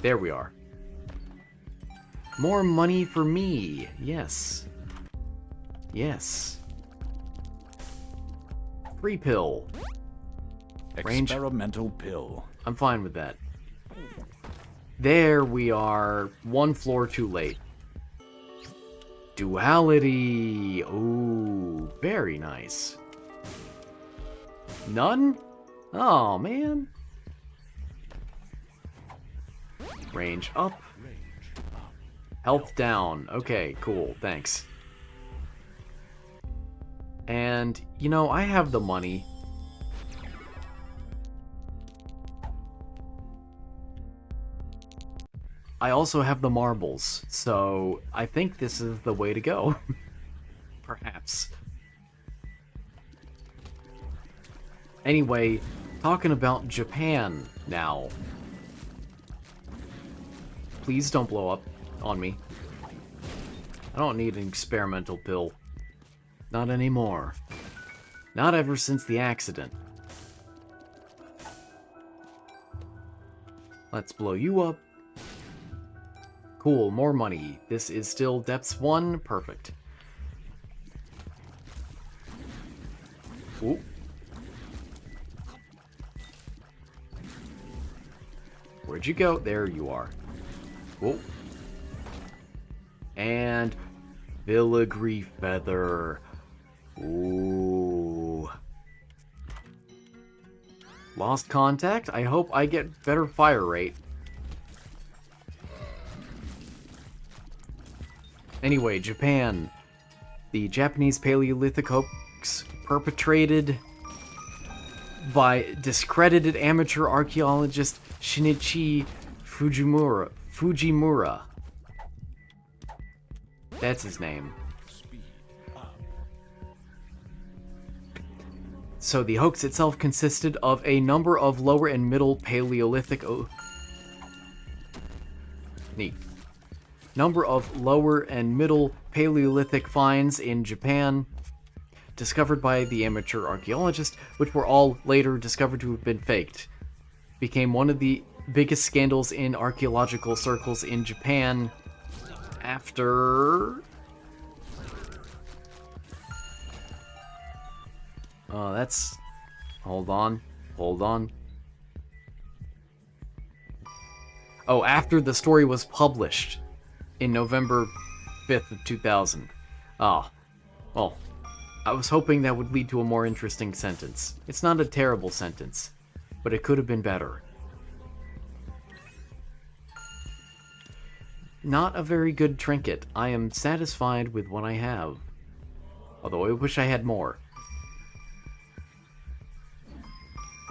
There we are. More money for me. Yes. Yes. Free pill. Range. Experimental pill. I'm fine with that. There we are. One floor too late. Duality. Ooh, very nice. None? Oh, man. Range up. Health down. Okay, cool. Thanks. And, you know, I have the money. I also have the marbles, so I think this is the way to go. Perhaps. Anyway, talking about Japan now. Please don't blow up on me. I don't need an experimental pill. Not anymore. Not ever since the accident. Let's blow you up. Cool, more money. This is still Depths 1. Perfect. Ooh. Where'd you go? There you are. Whoa. And filigree feather. Ooh. Lost contact? I hope I get better fire rate. Anyway, Japan. The Japanese Paleolithic hoax perpetrated by discredited amateur archaeologist Shinichi Fujimura. That's his name. So the hoax itself consisted of a number of lower and middle Paleolithic number of lower and middle Paleolithic finds in Japan discovered by the amateur archaeologist, which were all later discovered to have been faked. Became one of the biggest scandals in archaeological circles in Japan after... that's... Hold on. Oh, after the story was published in November 5th of 2000. Ah, well, I was hoping that would lead to a more interesting sentence. It's not a terrible sentence, but it could have been better. Not a very good trinket. I am satisfied with what I have. Although I wish I had more.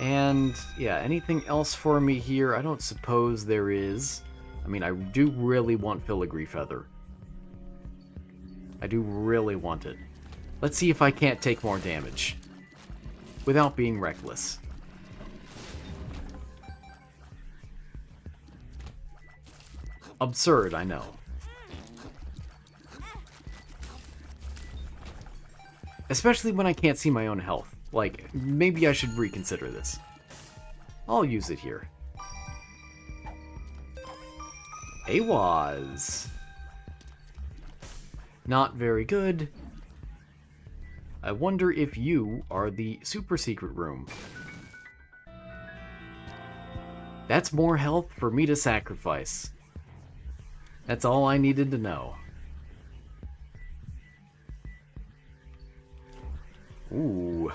And, yeah, anything else for me here? I don't suppose there is. I mean, I do really want filigree feather. I do really want it. Let's see if I can't take more damage. Without being reckless. Absurd, I know. Especially when I can't see my own health. Like, maybe I should reconsider this. I'll use it here. AWAS. Not very good. I wonder if you are the super secret room. That's more health for me to sacrifice. That's all I needed to know. Ooh.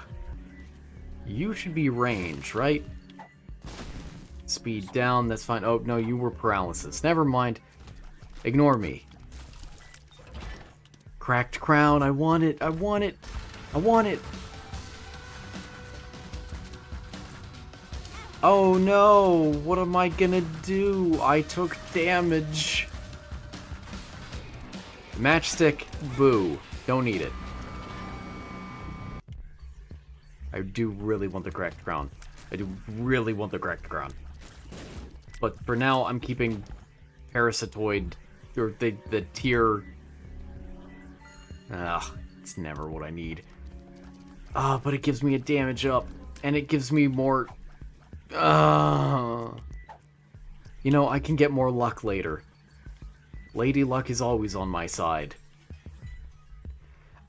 You should be range, right? Speed down, that's fine. Oh, no, you were paralysis. Never mind. Ignore me. Cracked crown, I want it, I want it, I want it! Oh no, what am I gonna do? I took damage. Matchstick, boo. Don't need it. I do really want the cracked crown. I do really want the cracked crown. But for now, I'm keeping Parasitoid, or the tier... it's never what I need. But it gives me a damage up, and it gives me more... You know, I can get more luck later. Lady Luck is always on my side.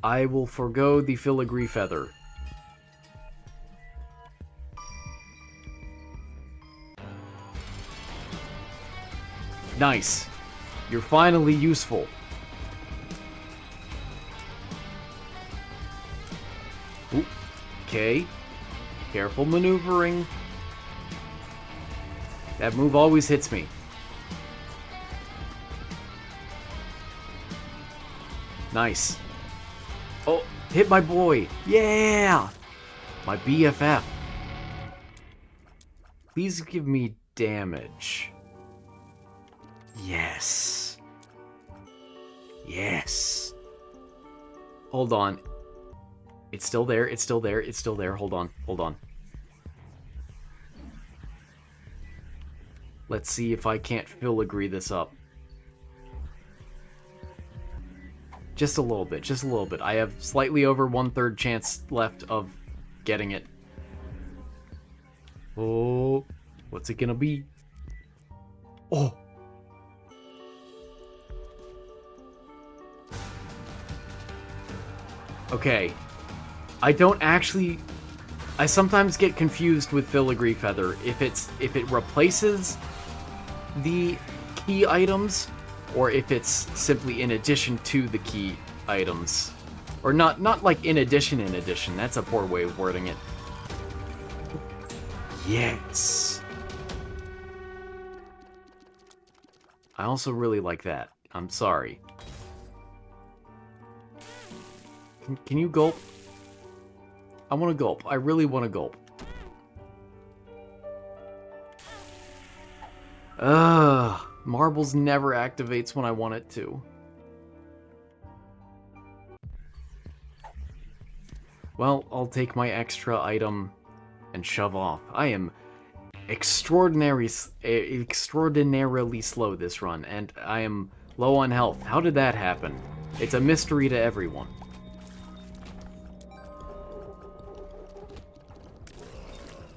I will forgo the filigree feather. Nice. You're finally useful. Ooh. Okay. Careful maneuvering. That move always hits me. Nice. Oh, hit my boy. Yeah! My BFF. Please give me damage. Yes. Yes. Hold on. It's still there, it's still there, it's still there. Hold on, hold on. Let's see if I can't filigree this up. Just a little bit, just a little bit. I have slightly over 1/3 chance left of getting it. Oh, what's it gonna be? Oh! Okay. I don't actually... I sometimes get confused with Filigree Feather if it replaces the key items, or if it's simply in addition to the key items. Or not like in addition, that's a poor way of wording it. Yes! I also really like that. I'm sorry. Can you gulp? I want to gulp. I really want to gulp. Marbles never activates when I want it to. Well, I'll take my extra item and shove off. I am extraordinarily slow this run, and I am low on health. How did that happen? It's a mystery to everyone.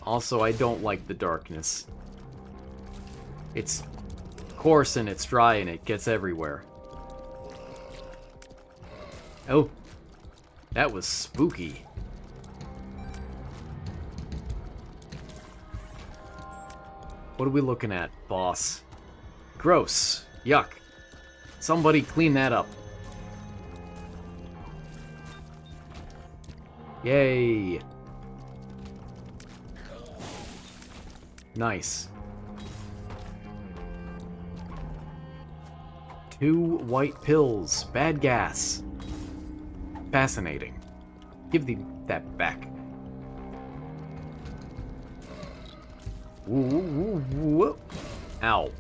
Also, I don't like the darkness. It's coarse and it's dry and it gets everywhere. Oh, that was spooky. What are we looking at, boss? Gross. Yuck. Somebody clean that up. Yay. Nice. 2 white pills. Bad gas. Fascinating. Give that back. Ooh. Ow.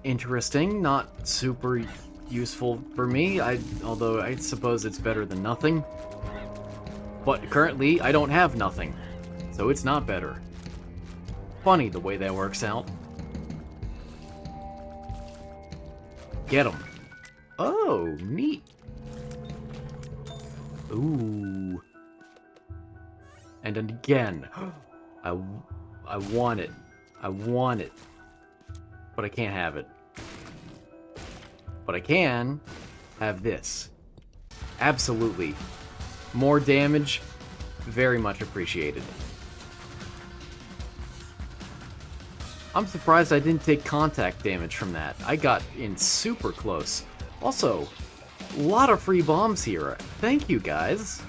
Interesting. Not super useful for me, although I suppose it's better than nothing. But currently, I don't have nothing, so it's not better. Funny the way that works out. Get him. Oh, neat. Ooh. And then again. I want it. I want it. But I can't have it. But I can have this. Absolutely. More damage. Very much appreciated. I'm surprised I didn't take contact damage from that. I got in super close. Also, a lot of free bombs here. Thank you, guys.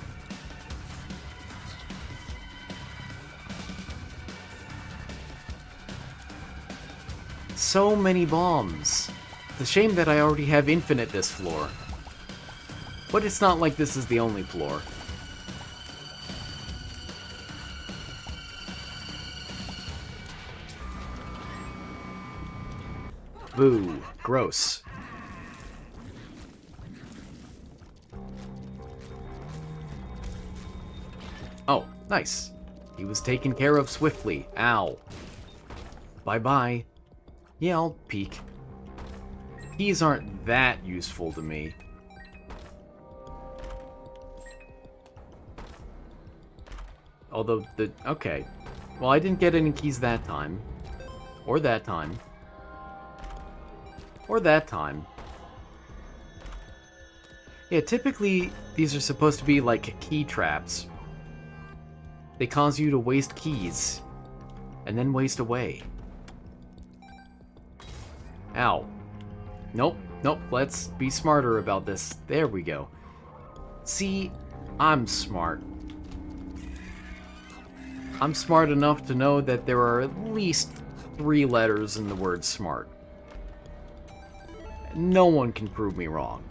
So many bombs. It's a shame that I already have infinite this floor. But it's not like this is the only floor. Boo. Gross. Oh, nice. He was taken care of swiftly. Ow. Bye-bye. Yeah, I'll peek. Keys aren't that useful to me. Although, okay. Well, I didn't get any keys that time. Or that time. Or that time. Yeah, typically, these are supposed to be like key traps. They cause you to waste keys. And then waste away. Ow. Nope, nope, let's be smarter about this. There we go. See, I'm smart. I'm smart enough to know that there are at least 3 letters in the word smart. No one can prove me wrong.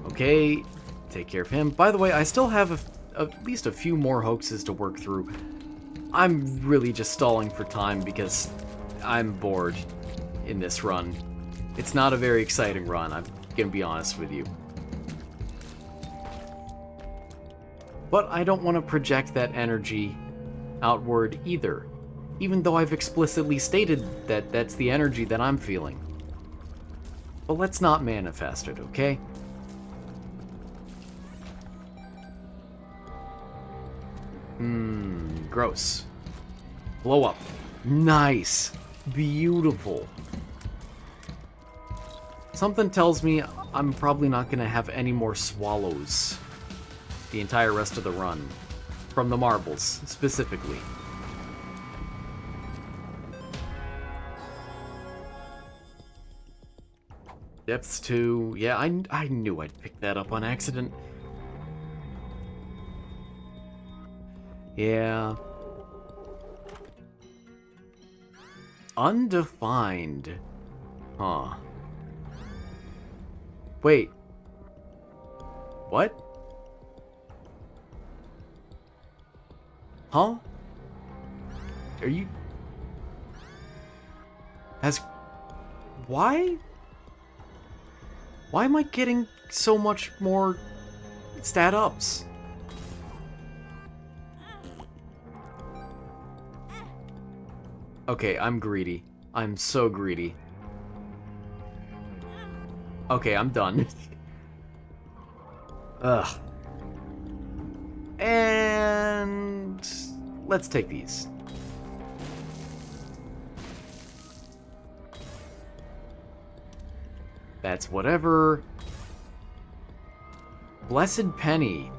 Okay, take care of him. By the way, I still have at least a few more hoaxes to work through. I'm really just stalling for time because I'm bored in this run. It's not a very exciting run, I'm gonna be honest with you. But I don't want to project that energy outward either, even though I've explicitly stated that that's the energy that I'm feeling. But let's not manifest it, okay? Gross. Blow up. Nice. Beautiful. Something tells me I'm probably not going to have any more swallows the entire rest of the run. From the marbles, specifically. Depths 2. Yeah, I knew I'd pick that up on accident. Yeah. Undefined. Huh. Wait. What? Huh? Are you... Why? Why am I getting so much more stat ups? Okay, I'm greedy. I'm so greedy. Okay, I'm done. Ugh. And... let's take these. That's whatever. Blessed Penny.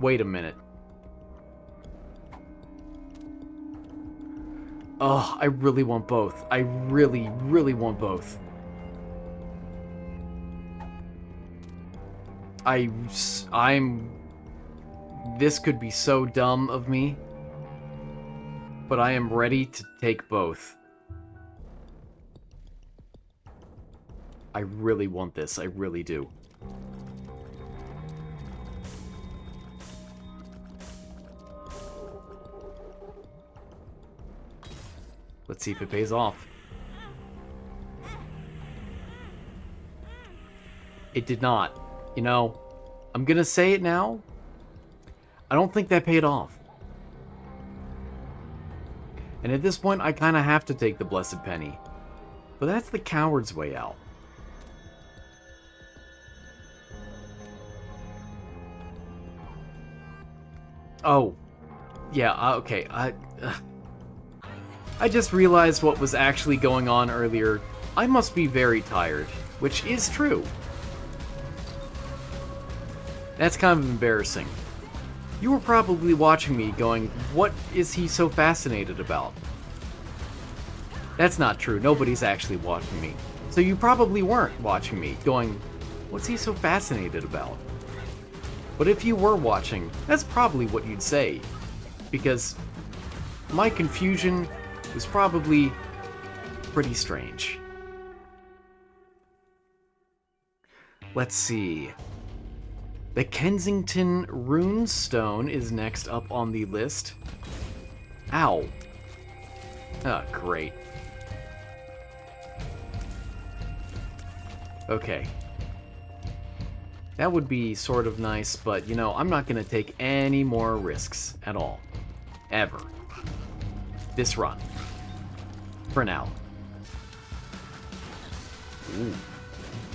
Wait a minute. Oh, I really want both. I really, really want both. I'm... This could be so dumb of me, but I am ready to take both. I really want this. I really do. Let's see if it pays off. It did not. You know, I'm gonna say it now. I don't think that paid off. And at this point, I kind of have to take the Blessed Penny. But that's the coward's way out. Oh. Yeah, okay. I just realized what was actually going on earlier. I must be very tired, which is true. That's kind of embarrassing. You were probably watching me going, what is he so fascinated about? That's not true. Nobody's actually watching me. So you probably weren't watching me going, what's he so fascinated about? But if you were watching, that's probably what you'd say. Because my confusion was probably pretty strange. Let's see. The Kensington Runestone is next up on the list. Ow. Oh, great. Okay. That would be sort of nice, but, you know, I'm not going to take any more risks at all. Ever. This run. For now. Ooh.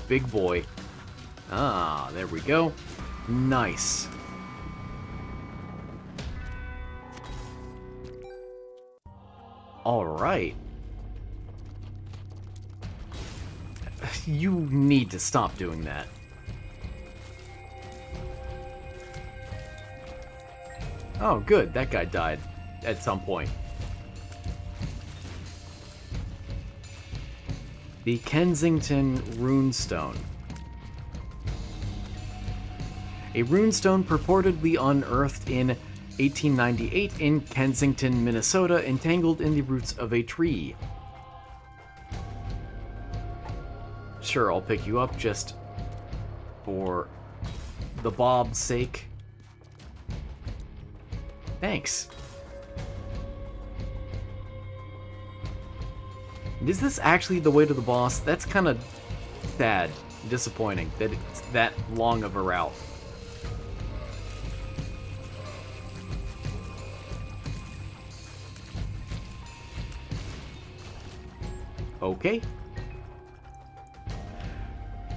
Big boy. Ah, there we go. Nice. Alright. You need to stop doing that. Oh, good. That guy died at some point. The Kensington Runestone. A runestone purportedly unearthed in 1898 in Kensington, Minnesota, entangled in the roots of a tree. Sure, I'll pick you up just for the Bob's sake. Thanks. Is this actually the way to the boss? That's kind of sad, disappointing that it's that long of a route. Okay.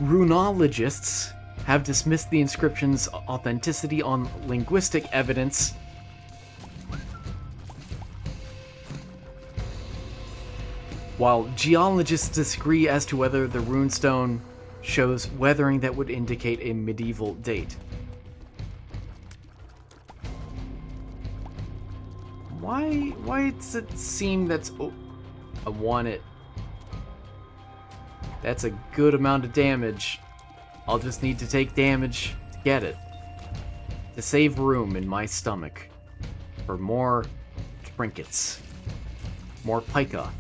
Runologists have dismissed the inscription's authenticity on linguistic evidence. While geologists disagree as to whether the runestone shows weathering that would indicate a medieval date. Why does it seem that's... Oh, I want it. That's a good amount of damage. I'll just need to take damage to get it. To save room in my stomach. For more trinkets. More pica.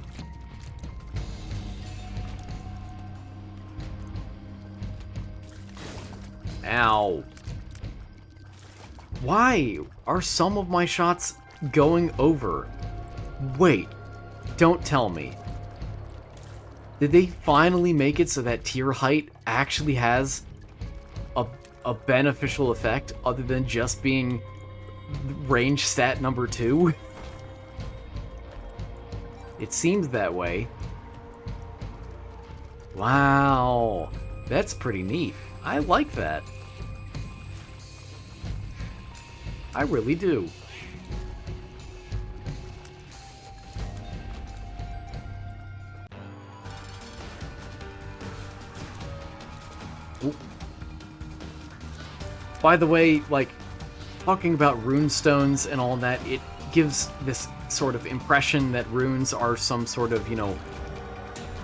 Ow. Why are some of my shots going over? Wait, don't tell me. Did they finally make it so that tier height actually has a beneficial effect other than just being range stat number 2? It seems that way. Wow, that's pretty neat. I like that. I really do. Ooh. By the way, like, talking about runestones and all that, it gives this sort of impression that runes are some sort of, you know,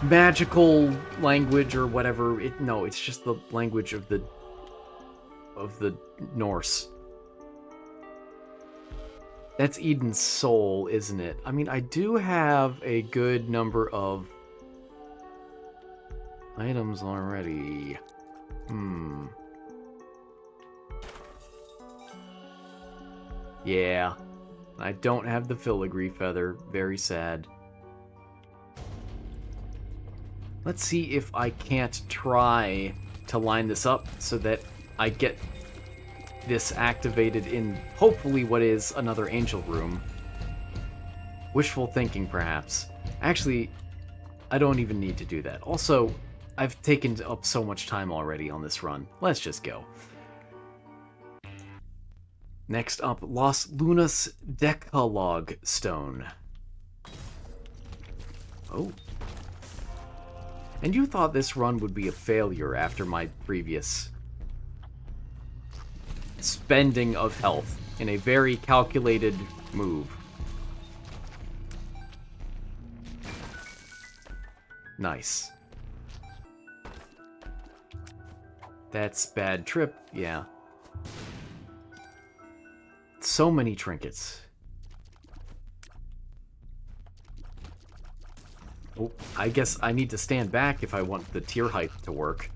magical language or whatever. No, it's just the language of the Norse. That's Eden's soul, isn't it? I mean, I do have a good number of items already. Yeah. I don't have the filigree feather. Very sad. Let's see if I can't try to line this up so that I get this activated in hopefully what is another angel room. Wishful thinking, perhaps. Actually, I don't even need to do that. Also, I've taken up so much time already on this run. Let's just go. Next up, Los Lunas Decalogue Stone. Oh. And you thought this run would be a failure after my previous spending of health in a very calculated move. Nice. That's bad trip, yeah. So many trinkets. Oh, I guess I need to stand back if I want the tier height to work.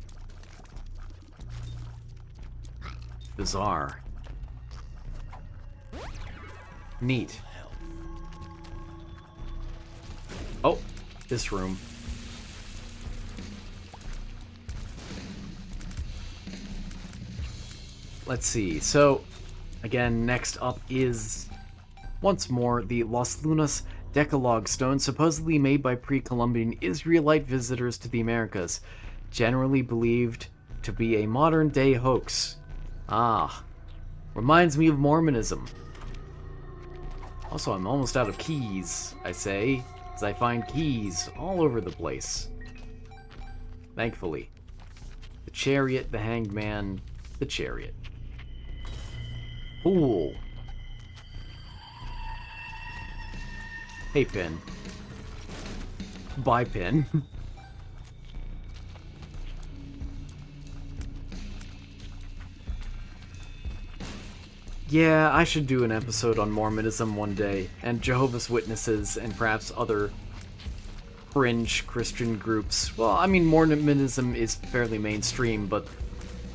Bizarre. Neat. Oh, this room. Let's see, so, again, next up is, once more, the Los Lunas Decalogue Stone, supposedly made by pre-Columbian Israelite visitors to the Americas, generally believed to be a modern-day hoax. Ah, reminds me of Mormonism. Also, I'm almost out of keys, I say, as I find keys all over the place. Thankfully. The chariot, the hanged man, the chariot. Fool. Hey, Pin. Bye, Pin. Yeah, I should do an episode on Mormonism one day, and Jehovah's Witnesses, and perhaps other fringe Christian groups. Well, I mean, Mormonism is fairly mainstream, but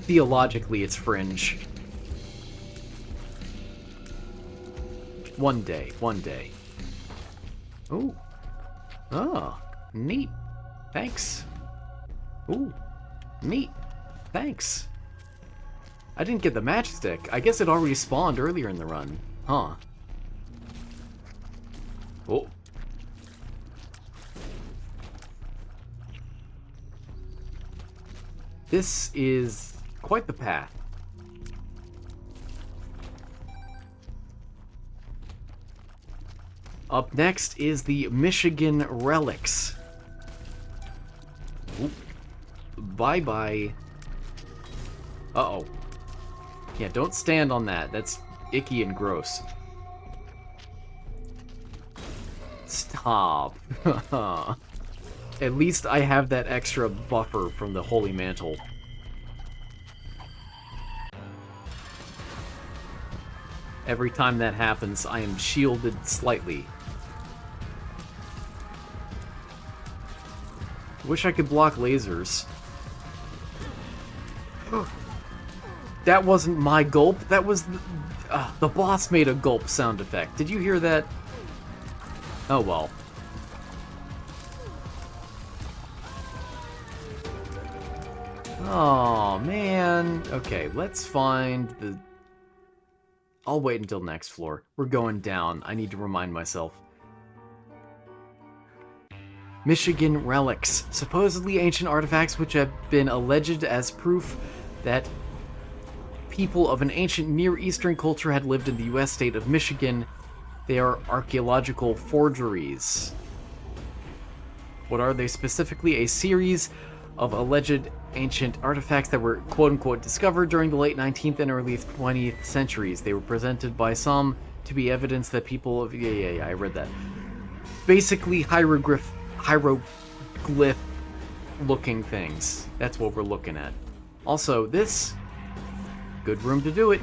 theologically it's fringe. One day, one day. Ooh. Oh, neat. Thanks. Ooh, neat. Thanks. I didn't get the matchstick. I guess it already spawned earlier in the run. Huh. Oh. This is quite the path. Up next is the Michigan Relics. Ooh. Bye-bye. Uh-oh. Yeah, don't stand on that. That's icky and gross. Stop. At least I have that extra buffer from the Holy Mantle. Every time that happens, I am shielded slightly. Wish I could block lasers. That wasn't my gulp. That was the boss made a gulp sound effect. Did you hear that? Oh well. Oh man. Okay, let's find the... I'll wait until next floor. We're going down. I need to remind myself. Michigan Relics. Supposedly ancient artifacts which have been alleged as proof that people of an ancient Near Eastern culture had lived in the U.S. state of Michigan. They are archaeological forgeries. What are they specifically? A series of alleged ancient artifacts that were quote-unquote discovered during the late 19th and early 20th centuries. They were presented by some to be evidence that people of... Yeah, I read that. Basically hieroglyph-looking things. That's what we're looking at. Also, this... Good room to do it.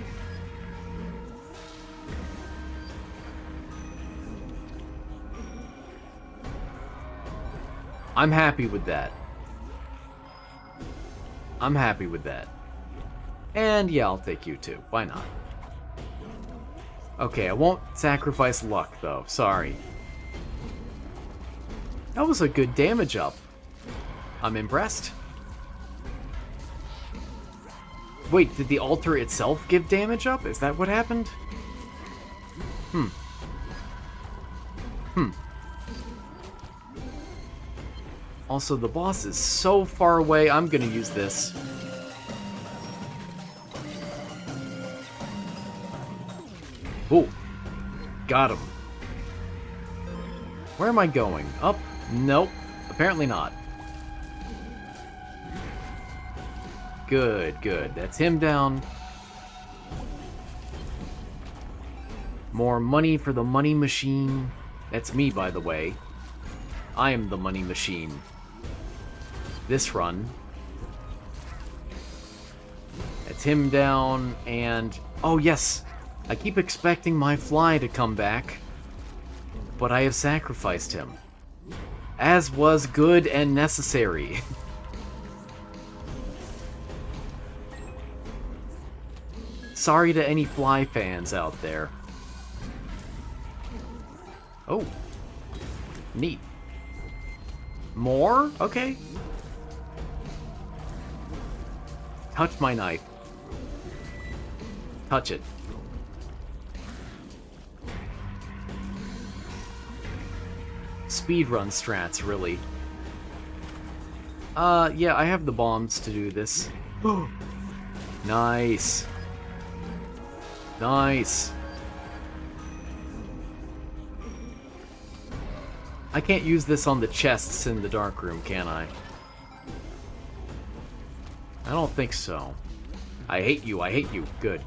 I'm happy with that. I'm happy with that. And yeah, I'll take you too. Why not? Okay, I won't sacrifice luck, though. Sorry. That was a good damage up. I'm impressed. Wait, did the altar itself give damage up? Is that what happened? Also, the boss is so far away, I'm gonna use this. Ooh. Got him. Where am I going? Up? Nope. Apparently not. Good, good. That's him down. More money for the money machine. That's me, by the way. I am the money machine. This run. That's him down, and... oh, yes! I keep expecting my fly to come back, but I have sacrificed him. As was good and necessary. Sorry to any fly fans out there. Oh. Neat. More? Okay. Touch my knife. Touch it. Speedrun strats, really. Yeah, I have the bombs to do this. Nice. Nice. I can't use this on the chests in the dark room, can I? I don't think so. I hate you, I hate you. Good.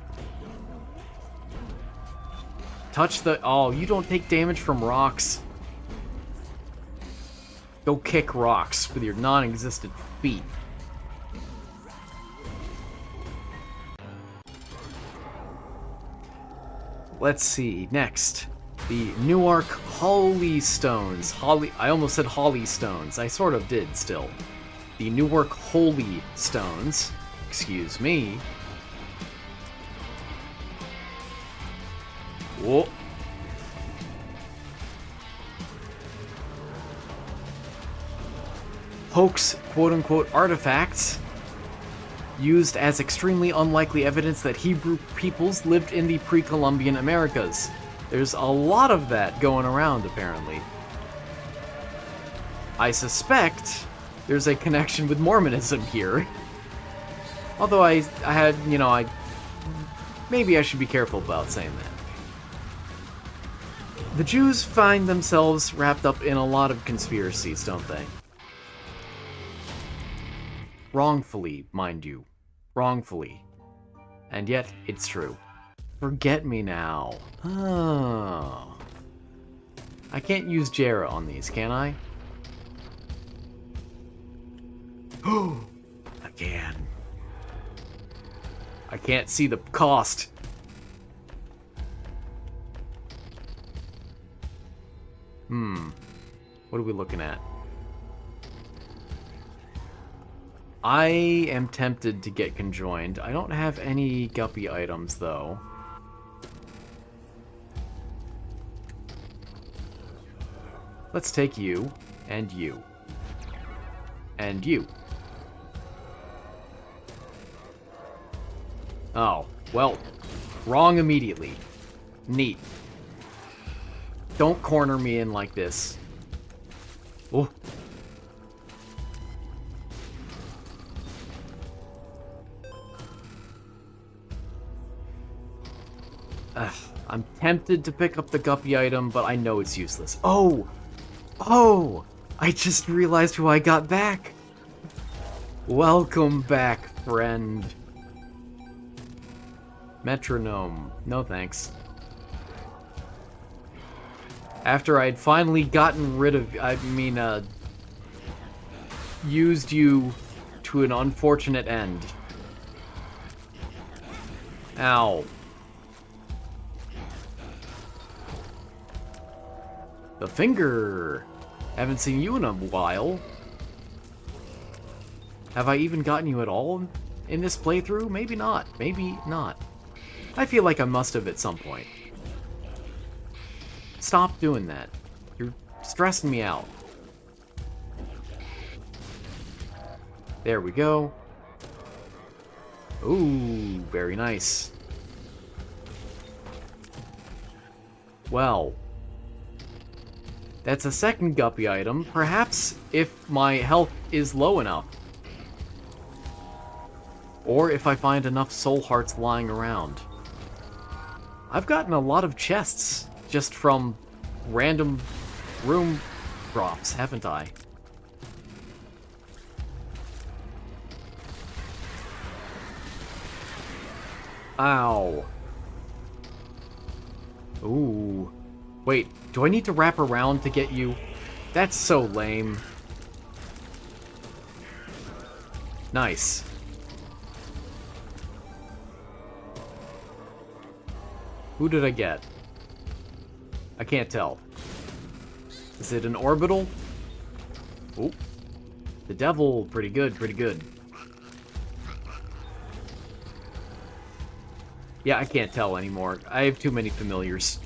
Touch the... oh, you don't take damage from rocks. Go kick rocks with your non-existent feet. Let's see, next. The Newark Holy Stones. I almost said Holly Stones. I sort of did, still. The Newark Holy Stones. Excuse me. Whoa. Hoax, quote-unquote, artifacts used as extremely unlikely evidence that Hebrew peoples lived in the pre-Columbian Americas. There's a lot of that going around, apparently. I suspect there's a connection with Mormonism here. Although I had, you know, maybe I should be careful about saying that. The Jews find themselves wrapped up in a lot of conspiracies, don't they? Wrongfully, mind you. Wrongfully. And yet, it's true. Forget me now. Oh. I can't use Jera on these, can I? Oh, I can. I can't see the cost. What are we looking at? I am tempted to get conjoined. I don't have any guppy items, though. Let's take you, and you. And you. Oh, well, wrong immediately. Neat. Don't corner me in like this. Oh. I'm tempted to pick up the guppy item, but I know it's useless. Oh! Oh! I just realized who I got back! Welcome back, friend. Metronome. No thanks. After I'd finally gotten rid of... used you to an unfortunate end. Ow. The finger! Haven't seen you in a while. Have I even gotten you at all in this playthrough? Maybe not. Maybe not. I feel like I must have at some point. Stop doing that. You're stressing me out. There we go. Ooh, very nice. That's a second guppy item, perhaps if my health is low enough. Or if I find enough soul hearts lying around. I've gotten a lot of chests just from random room drops, haven't I? Ow. Ooh. Wait, do I need to wrap around to get you? That's so lame. Nice. Who did I get? I can't tell. Is it an orbital? Ooh. The devil, pretty good, pretty good. Yeah, I can't tell anymore. I have too many familiars.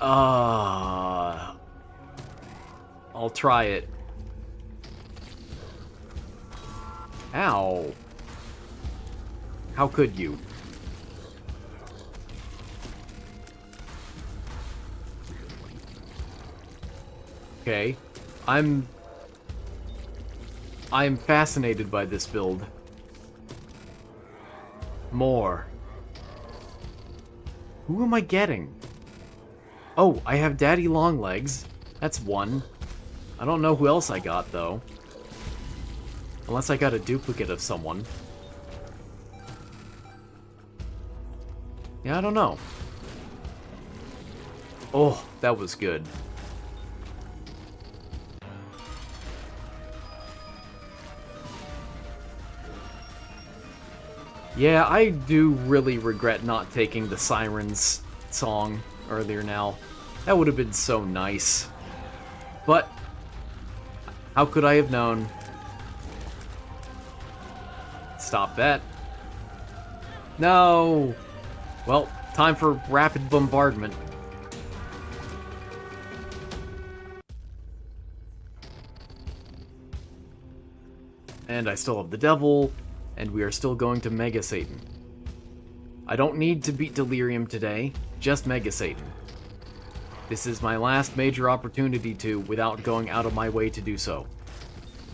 I'll try it. Ow. How could you? Okay. I'm fascinated by this build. More. Who am I getting? Oh, I have Daddy Longlegs. That's one. I don't know who else I got, though. Unless I got a duplicate of someone. Yeah, I don't know. Oh, that was good. Yeah, I do really regret not taking the Sirens song earlier now. That would have been so nice. But, how could I have known? Stop that. No! Well, time for rapid bombardment. And I still have the devil. And we are still going to Mega Satan. I don't need to beat Delirium today, just Mega Satan. This is my last major opportunity to, without going out of my way to do so.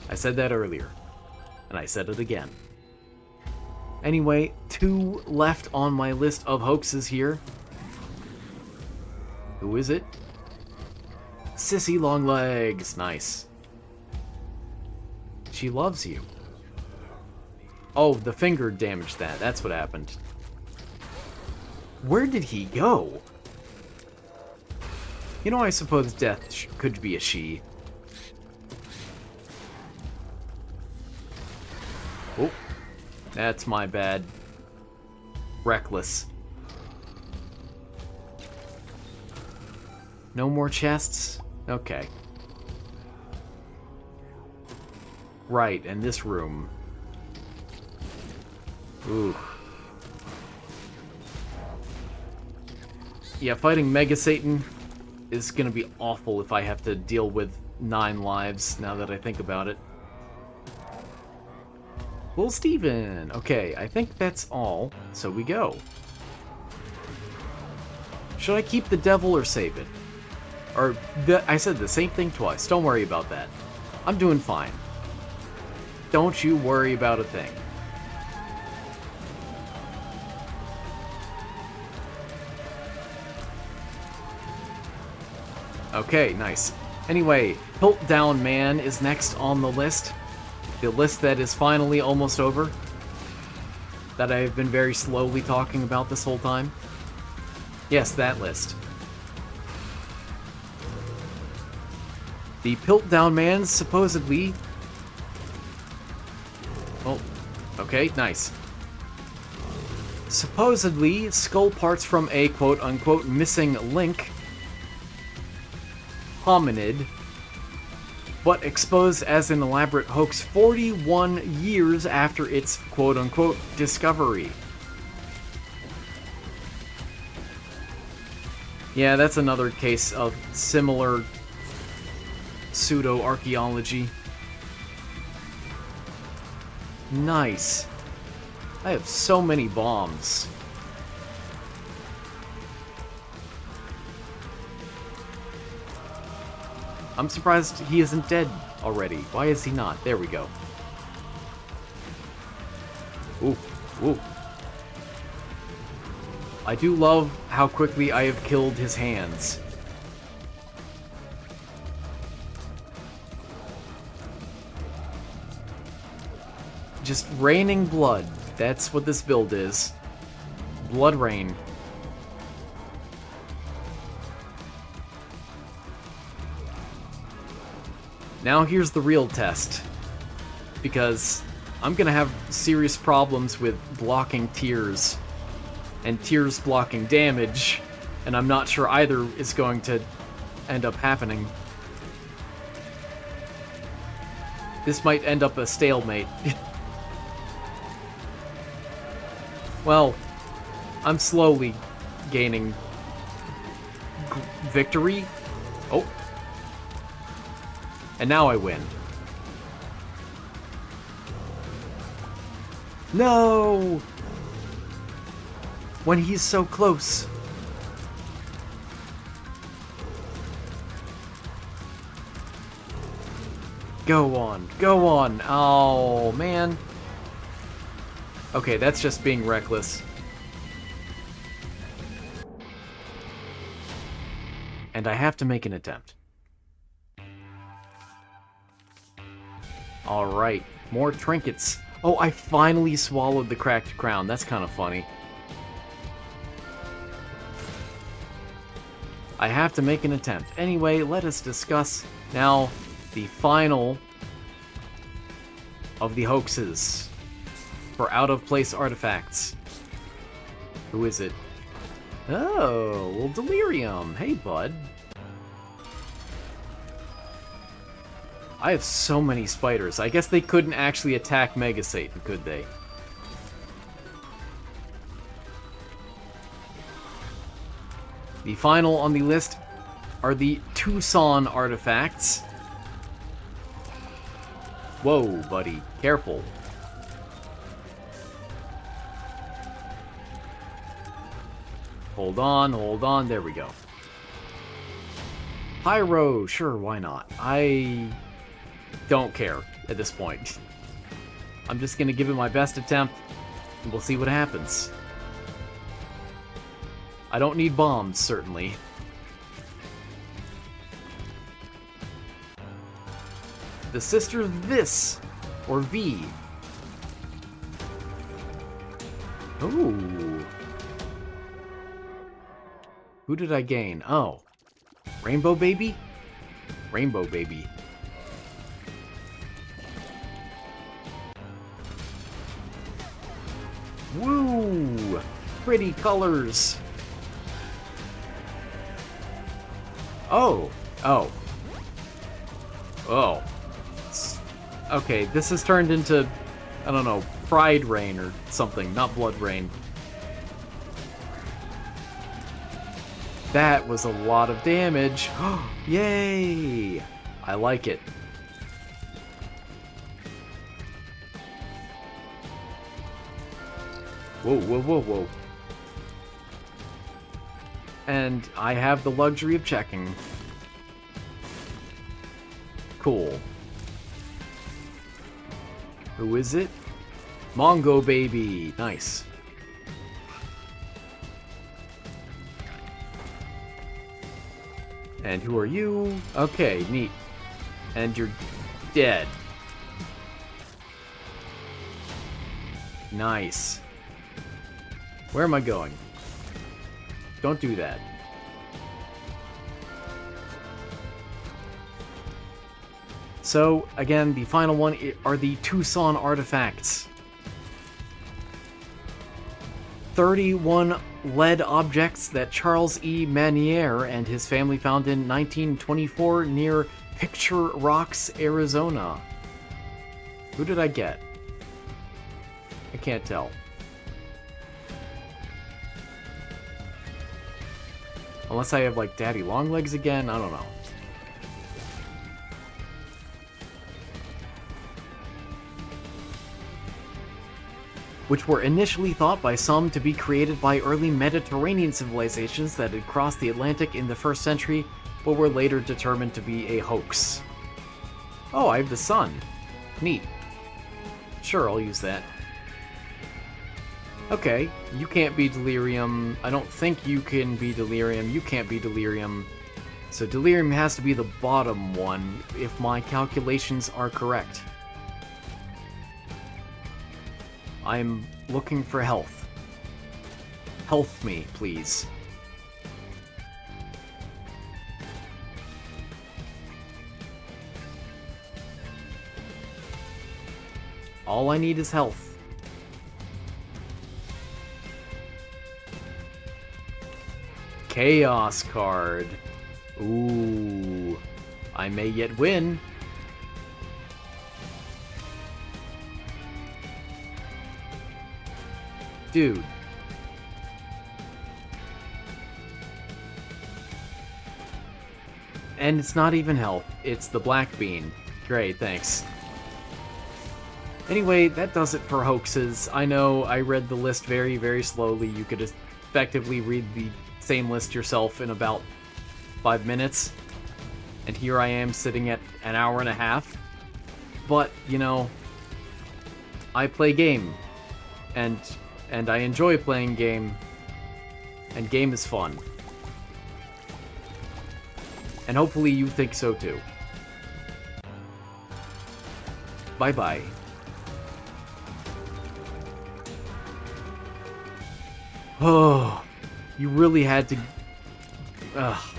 I said that earlier, and I said it again. Anyway, 2 left on my list of hoaxes here. Who is it? Sissy Longlegs, nice. She loves you. Oh, the finger damaged that. That's what happened. Where did he go? You know, I suppose death could be a she. Oh, that's my bad. Reckless. No more chests? Okay. Right, and this room. Ooh. Yeah, fighting Mega Satan is gonna be awful if I have to deal with 9 lives, now that I think about it. Well, Steven! Okay, I think that's all, so we go. Should I keep the devil or save it? Or, I said the same thing twice, don't worry about that. I'm doing fine. Don't you worry about a thing. Okay, nice. Anyway, Piltdown Man is next on the list. The list that is finally almost over. That I've been very slowly talking about this whole time. Yes, that list. The Piltdown Man supposedly... Oh, okay, nice. Supposedly, skull parts from a quote-unquote missing link hominid, but exposed as an elaborate hoax 41 years after its quote-unquote discovery. Yeah, that's another case of similar pseudo-archaeology. Nice. I have so many bombs. I'm surprised he isn't dead already. Why is he not? There we go. Ooh, ooh. I do love how quickly I have killed his hands. Just raining blood. That's what this build is. Blood rain. Now here's the real test. Because I'm gonna have serious problems with blocking tears. And tears blocking damage. And I'm not sure either is going to end up happening. This might end up a stalemate. Well, I'm slowly gaining victory. Oh. And now I win. No! When he's so close. Go on, go on. Oh, man. Okay, that's just being reckless. And I have to make an attempt. Alright, more trinkets. Oh, I finally swallowed the cracked crown. That's kind of funny. I have to make an attempt. Anyway, let us discuss now the final of the hoaxes for out-of-place artifacts. Who is it? Oh, well, Delirium. Hey, bud. I have so many spiders. I guess they couldn't actually attack Mega Satan, could they? The final on the list are the Tucson artifacts. Whoa, buddy. Careful. Hold on, there we go. Pyro, sure, why not? I don't care at this point. I'm just gonna give it my best attempt, and we'll see what happens. I don't need bombs, certainly. The sister This, or V. Ooh. Who did I gain? Oh. Rainbow Baby? Rainbow Baby. Woo! Pretty colors. Oh. Oh. Oh. Okay, this has turned into, I don't know, Pride Rain or something, not Blood Rain. That was a lot of damage. Yay! I like it. Whoa, whoa, whoa, whoa. And I have the luxury of checking. Cool. Who is it? Mongo Baby. Nice. And who are you? Okay, neat. And you're dead. Nice. Where am I going? Don't do that. So, again, the final one are the Tucson artifacts. 31 lead objects that Charles E. Manier and his family found in 1924 near Picture Rocks, Arizona. Who did I get? I can't tell. Unless I have, like, Daddy Longlegs again? I don't know. Which were initially thought by some to be created by early Mediterranean civilizations that had crossed the Atlantic in the 1st century, but were later determined to be a hoax. Oh, I have the sun. Neat. Sure, I'll use that. Okay, you can't be delirium. I don't think you can be delirium. You can't be delirium. So delirium has to be the bottom one, if my calculations are correct. I'm looking for health. Health me, please. All I need is health. Chaos card. Ooh. I may yet win. Dude. And it's not even health. It's the black bean. Great, thanks. Anyway, that does it for hoaxes. I know I read the list very, very slowly. You could effectively read the same list yourself in about 5 minutes. And here I am sitting at an hour and a half. But, you know, I play game. And I enjoy playing game. And game is fun. And hopefully you think so too. Bye-bye. Oh, you really had to... Ugh.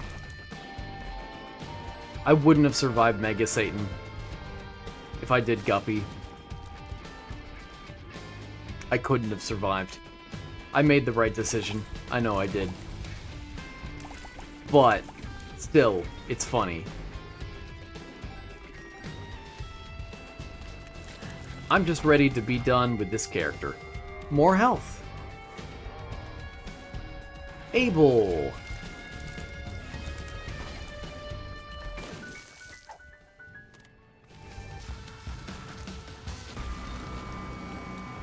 I wouldn't have survived Mega Satan if I did Guppy. I couldn't have survived. I made the right decision. I know I did. But, still, it's funny. I'm just ready to be done with this character. More health. Abel.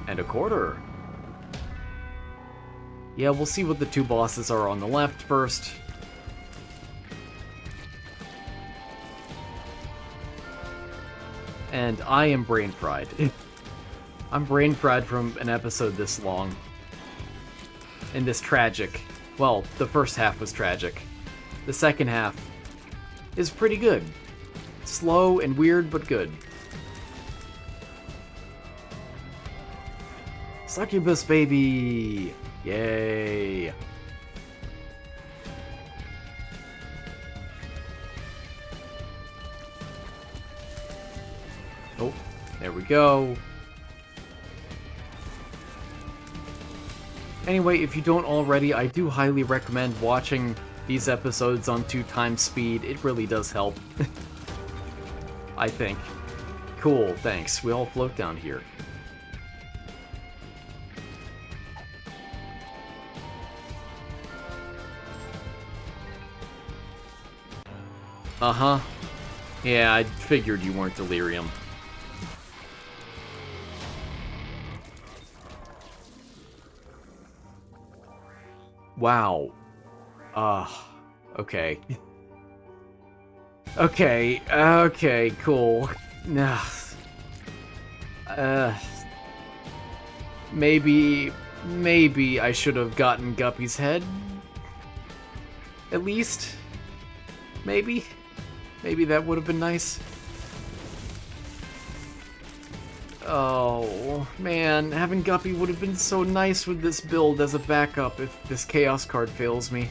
And a quarter. Yeah, we'll see what the two bosses are on the left first. And I am brain fried. I'm brain fried from an episode this long. And this tragic. Well, the first half was tragic. The second half is pretty good. Slow and weird, but good. Succubus baby! Yay! Oh, there we go. Anyway, if you don't already, I do highly recommend watching these episodes on 2x speed. It really does help. I think. Cool, thanks. We all float down here. Uh-huh. Yeah, I figured you weren't delirium. Wow. Okay. Okay, cool. Maybe I should have gotten Guppy's head? At least? Maybe that would have been nice. Oh, man, having Guppy would have been so nice with this build as a backup if this Chaos card fails me.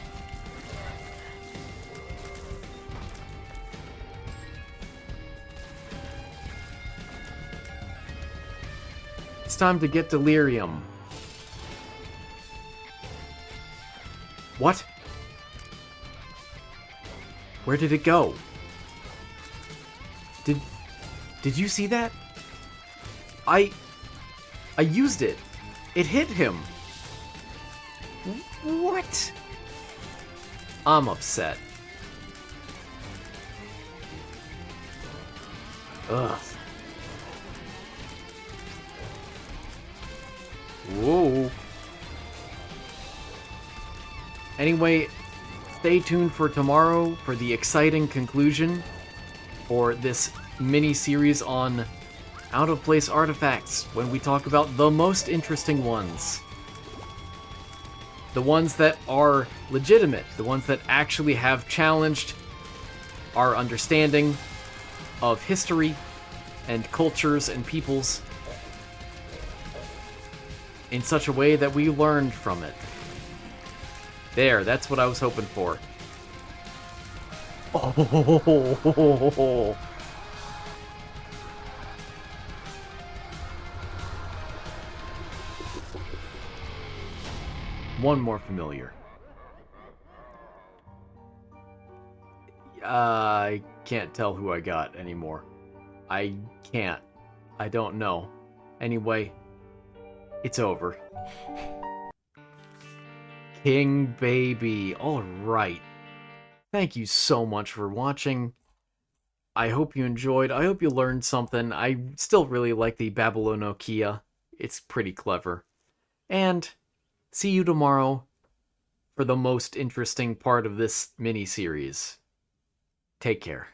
It's time to get Delirium. What? Where did it go? Did you see that? I used it. It hit him. What? I'm upset. Ugh. Whoa. Anyway, stay tuned for tomorrow for the exciting conclusion for this mini-series on out-of-place artifacts, when we talk about the most interesting ones. The ones that are legitimate, the ones that actually have challenged our understanding of history and cultures and peoples in such a way that we learned from it. There, that's what I was hoping for. Oh. One more familiar. I can't tell who I got anymore. I can't. I don't know. Anyway, it's over. King Baby. Alright. Thank you so much for watching. I hope you enjoyed. I hope you learned something. I still really like the Babylonokia. It's pretty clever. And see you tomorrow for the most interesting part of this mini-series. Take care.